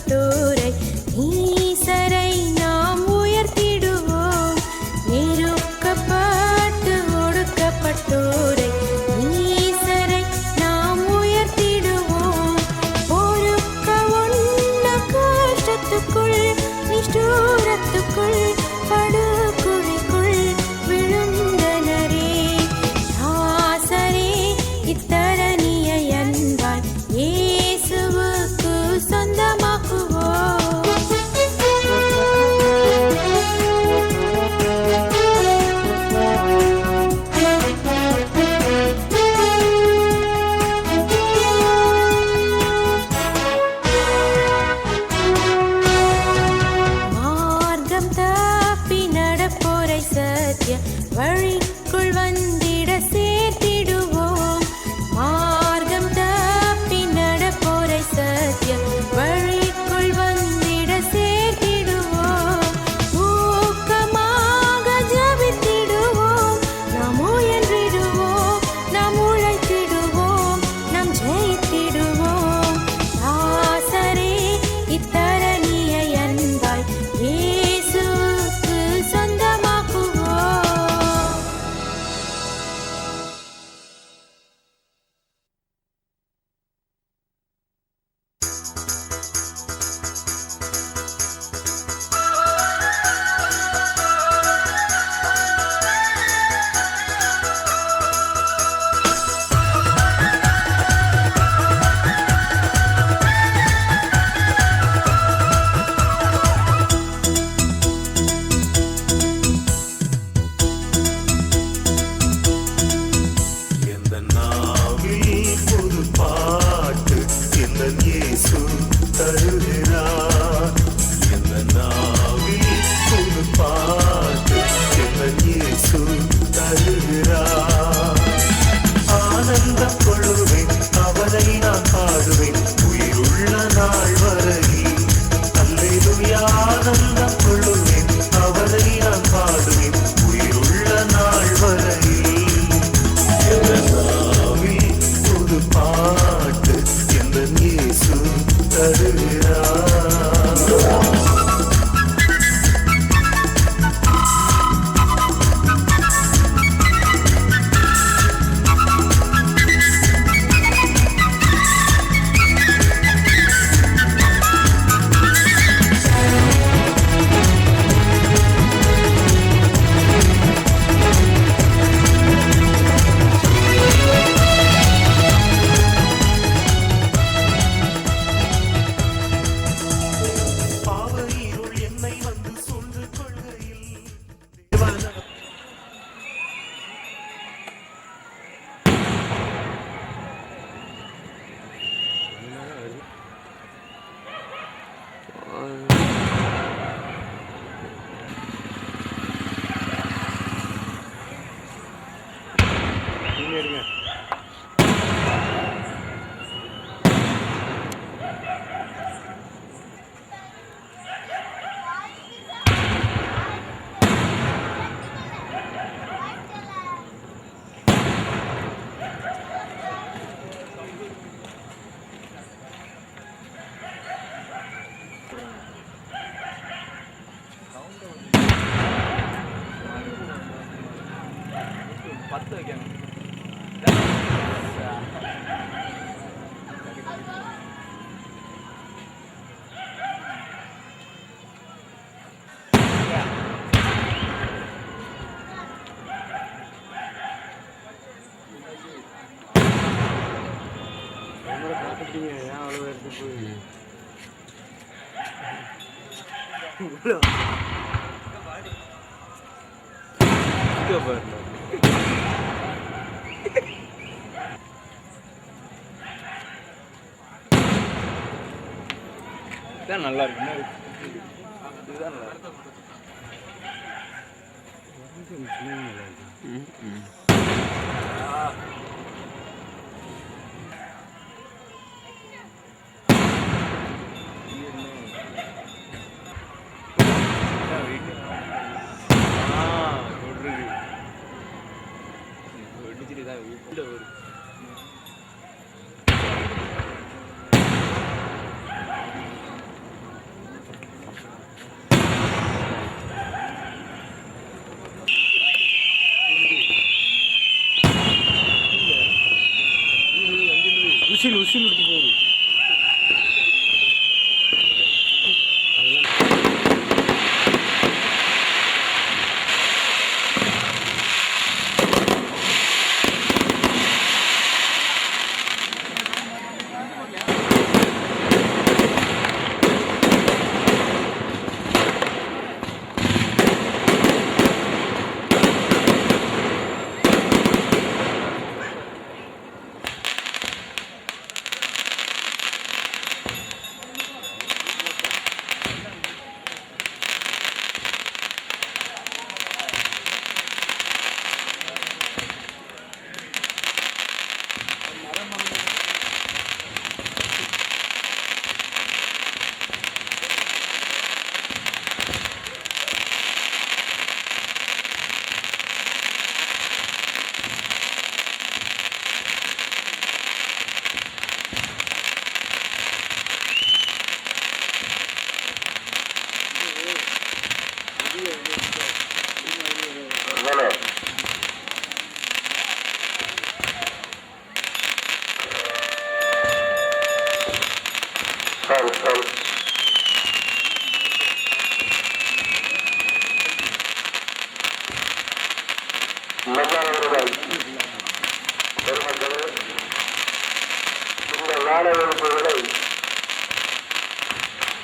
நெருக்கப்பட்டோரை நீசரை நாம் உயர்த்திடுவோம். நெருக்கப்பட்டு ஒடுக்கப்பட்டோரை நீசரை நாம் உயர்த்திடுவோம். பொறுக்க ஒண்ண கஷ்டத்துக்குள் நிஷ்டூரத்துக்குள் படுகுழிக்குள் விழுந்தனரே. ஆசரே இத்தரணியை அன்பாய் இயேசுவுக்கு சொந்தமாக்குவோம். மார்க்கம் தப்பி நடப்போரை சத்திய வழிக்குள் வந்திட சேர்த்திடுவோம். மார்க்கம் தப்பி நடப்போரை சத்திய வழிக்குள் வந்திட சேர்த்திடுவோம். ஊக்கமாக ஜெபித்திடுவோம். நாம் முயன்றிடுவோம். நாம் உழைத்திடுவோம். நாம் ஜெயித்திடுவோம். தாசரே இத்தரணியை அன்பாய் இயேசுவுக்கு சொந்தமாக்குவோம்.
எந்த நாவில் புது பாட்டு எந்த இயேசு தருகிறார். எந்த நாவில் புது பாட்டு எந்த இயேசு தருகிறார். ஆனந்தம் கொள்ளுவேன் அவரை நான் பாடுவேன் உயிருள்ள நாள் வரை. அல்லேலூயா ஆனந்தம் கொள்ளுவேன் அவரை நான் பாடுவேன் உயிருள்ள நாள் வரை. நாவில் புது பாட்டு எந்த இயேசு தருகிறார். பாவ இருள் என்னை வந்து சூழ்ந்து கொள்கையில் தேவன
நல்லா இருக்கு. இதுதான் நல்லா இருக்கு.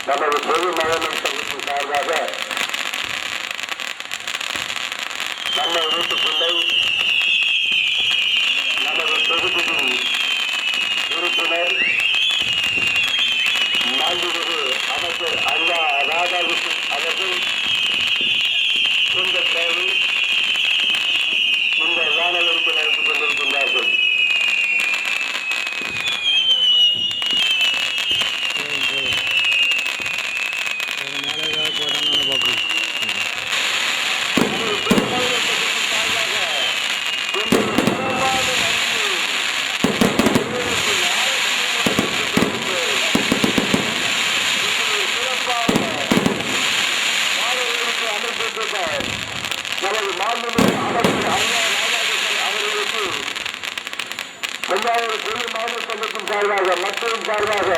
நமது பொது நலன் சங்கத்தின் சார்பாக நம்ம வீட்டு பிள்ளை நமது தொகுதி உறுப்பினர் மாண்புமிகு அமைச்சர் ஐயா ராதாகிருஷ்ணன் அவர்கள் இந்த தேவை இந்த வானொலிக்கு நடத்தி கொண்டிருக்கின்றார்கள். நமது மாண்புமிகு அமைச்சர் ஐயா ராதாகிருஷ்ணன் அவர்களுக்கு தஞ்சாவூர் பொது மாநில சங்கத்தின் சார்பாக மக்களின் சார்பாக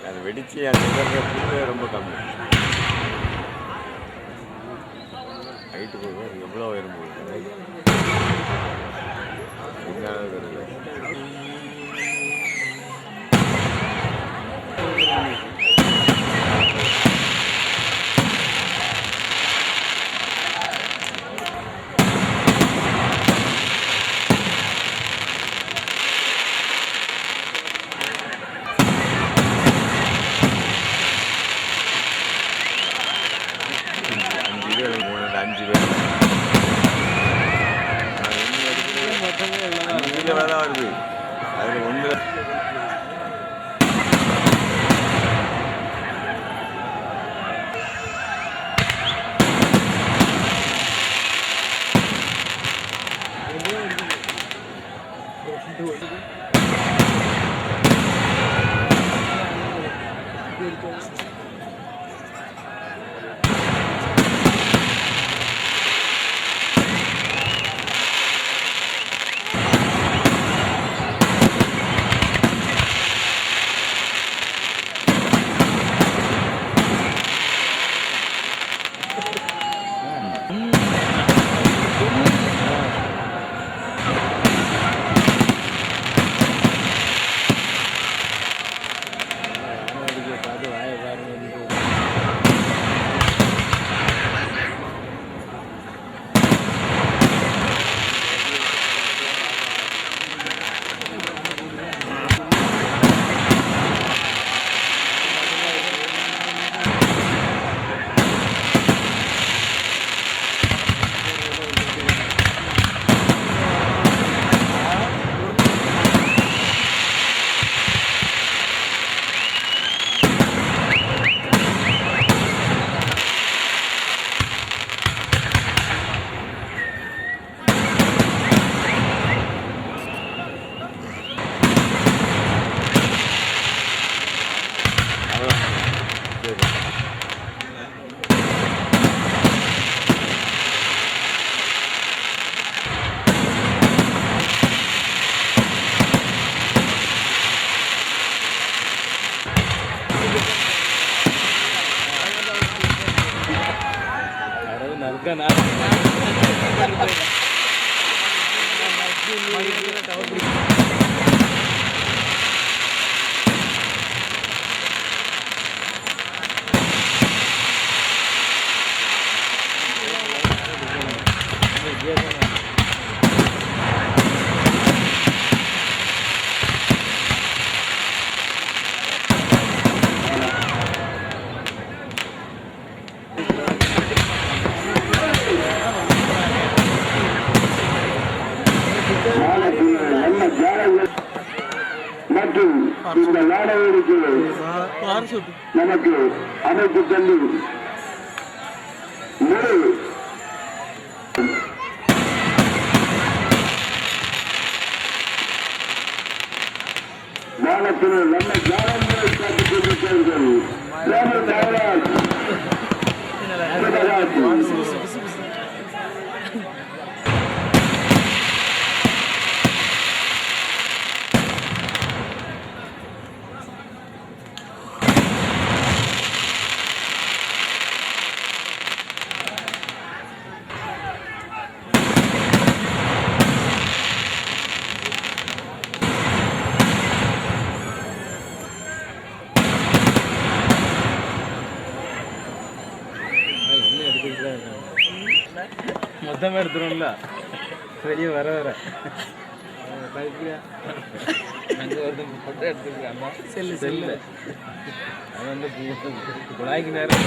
அது வெடிச்சு அந்த ரொம்ப கம்மி ஹைட்டு போகும் எவ்வளோ உயரம் போகுது வருது அதில் ஒன்று
மற்றும் இந்த நாடகங்களுக்கு நமக்கு அமைப்பு தந்து முழு வானத்தில் நல்ல ஜாலங்களை காத்துக் கொண்டிருக்கிறார்கள்.
மொத்தமாக எடுத்துருவோம்ல வெளியே வர வர அங்கே வந்து ஃபோட்டோ எடுத்துருக்காங்க செல்லு அது வந்து குழாய்க்கு நேரம்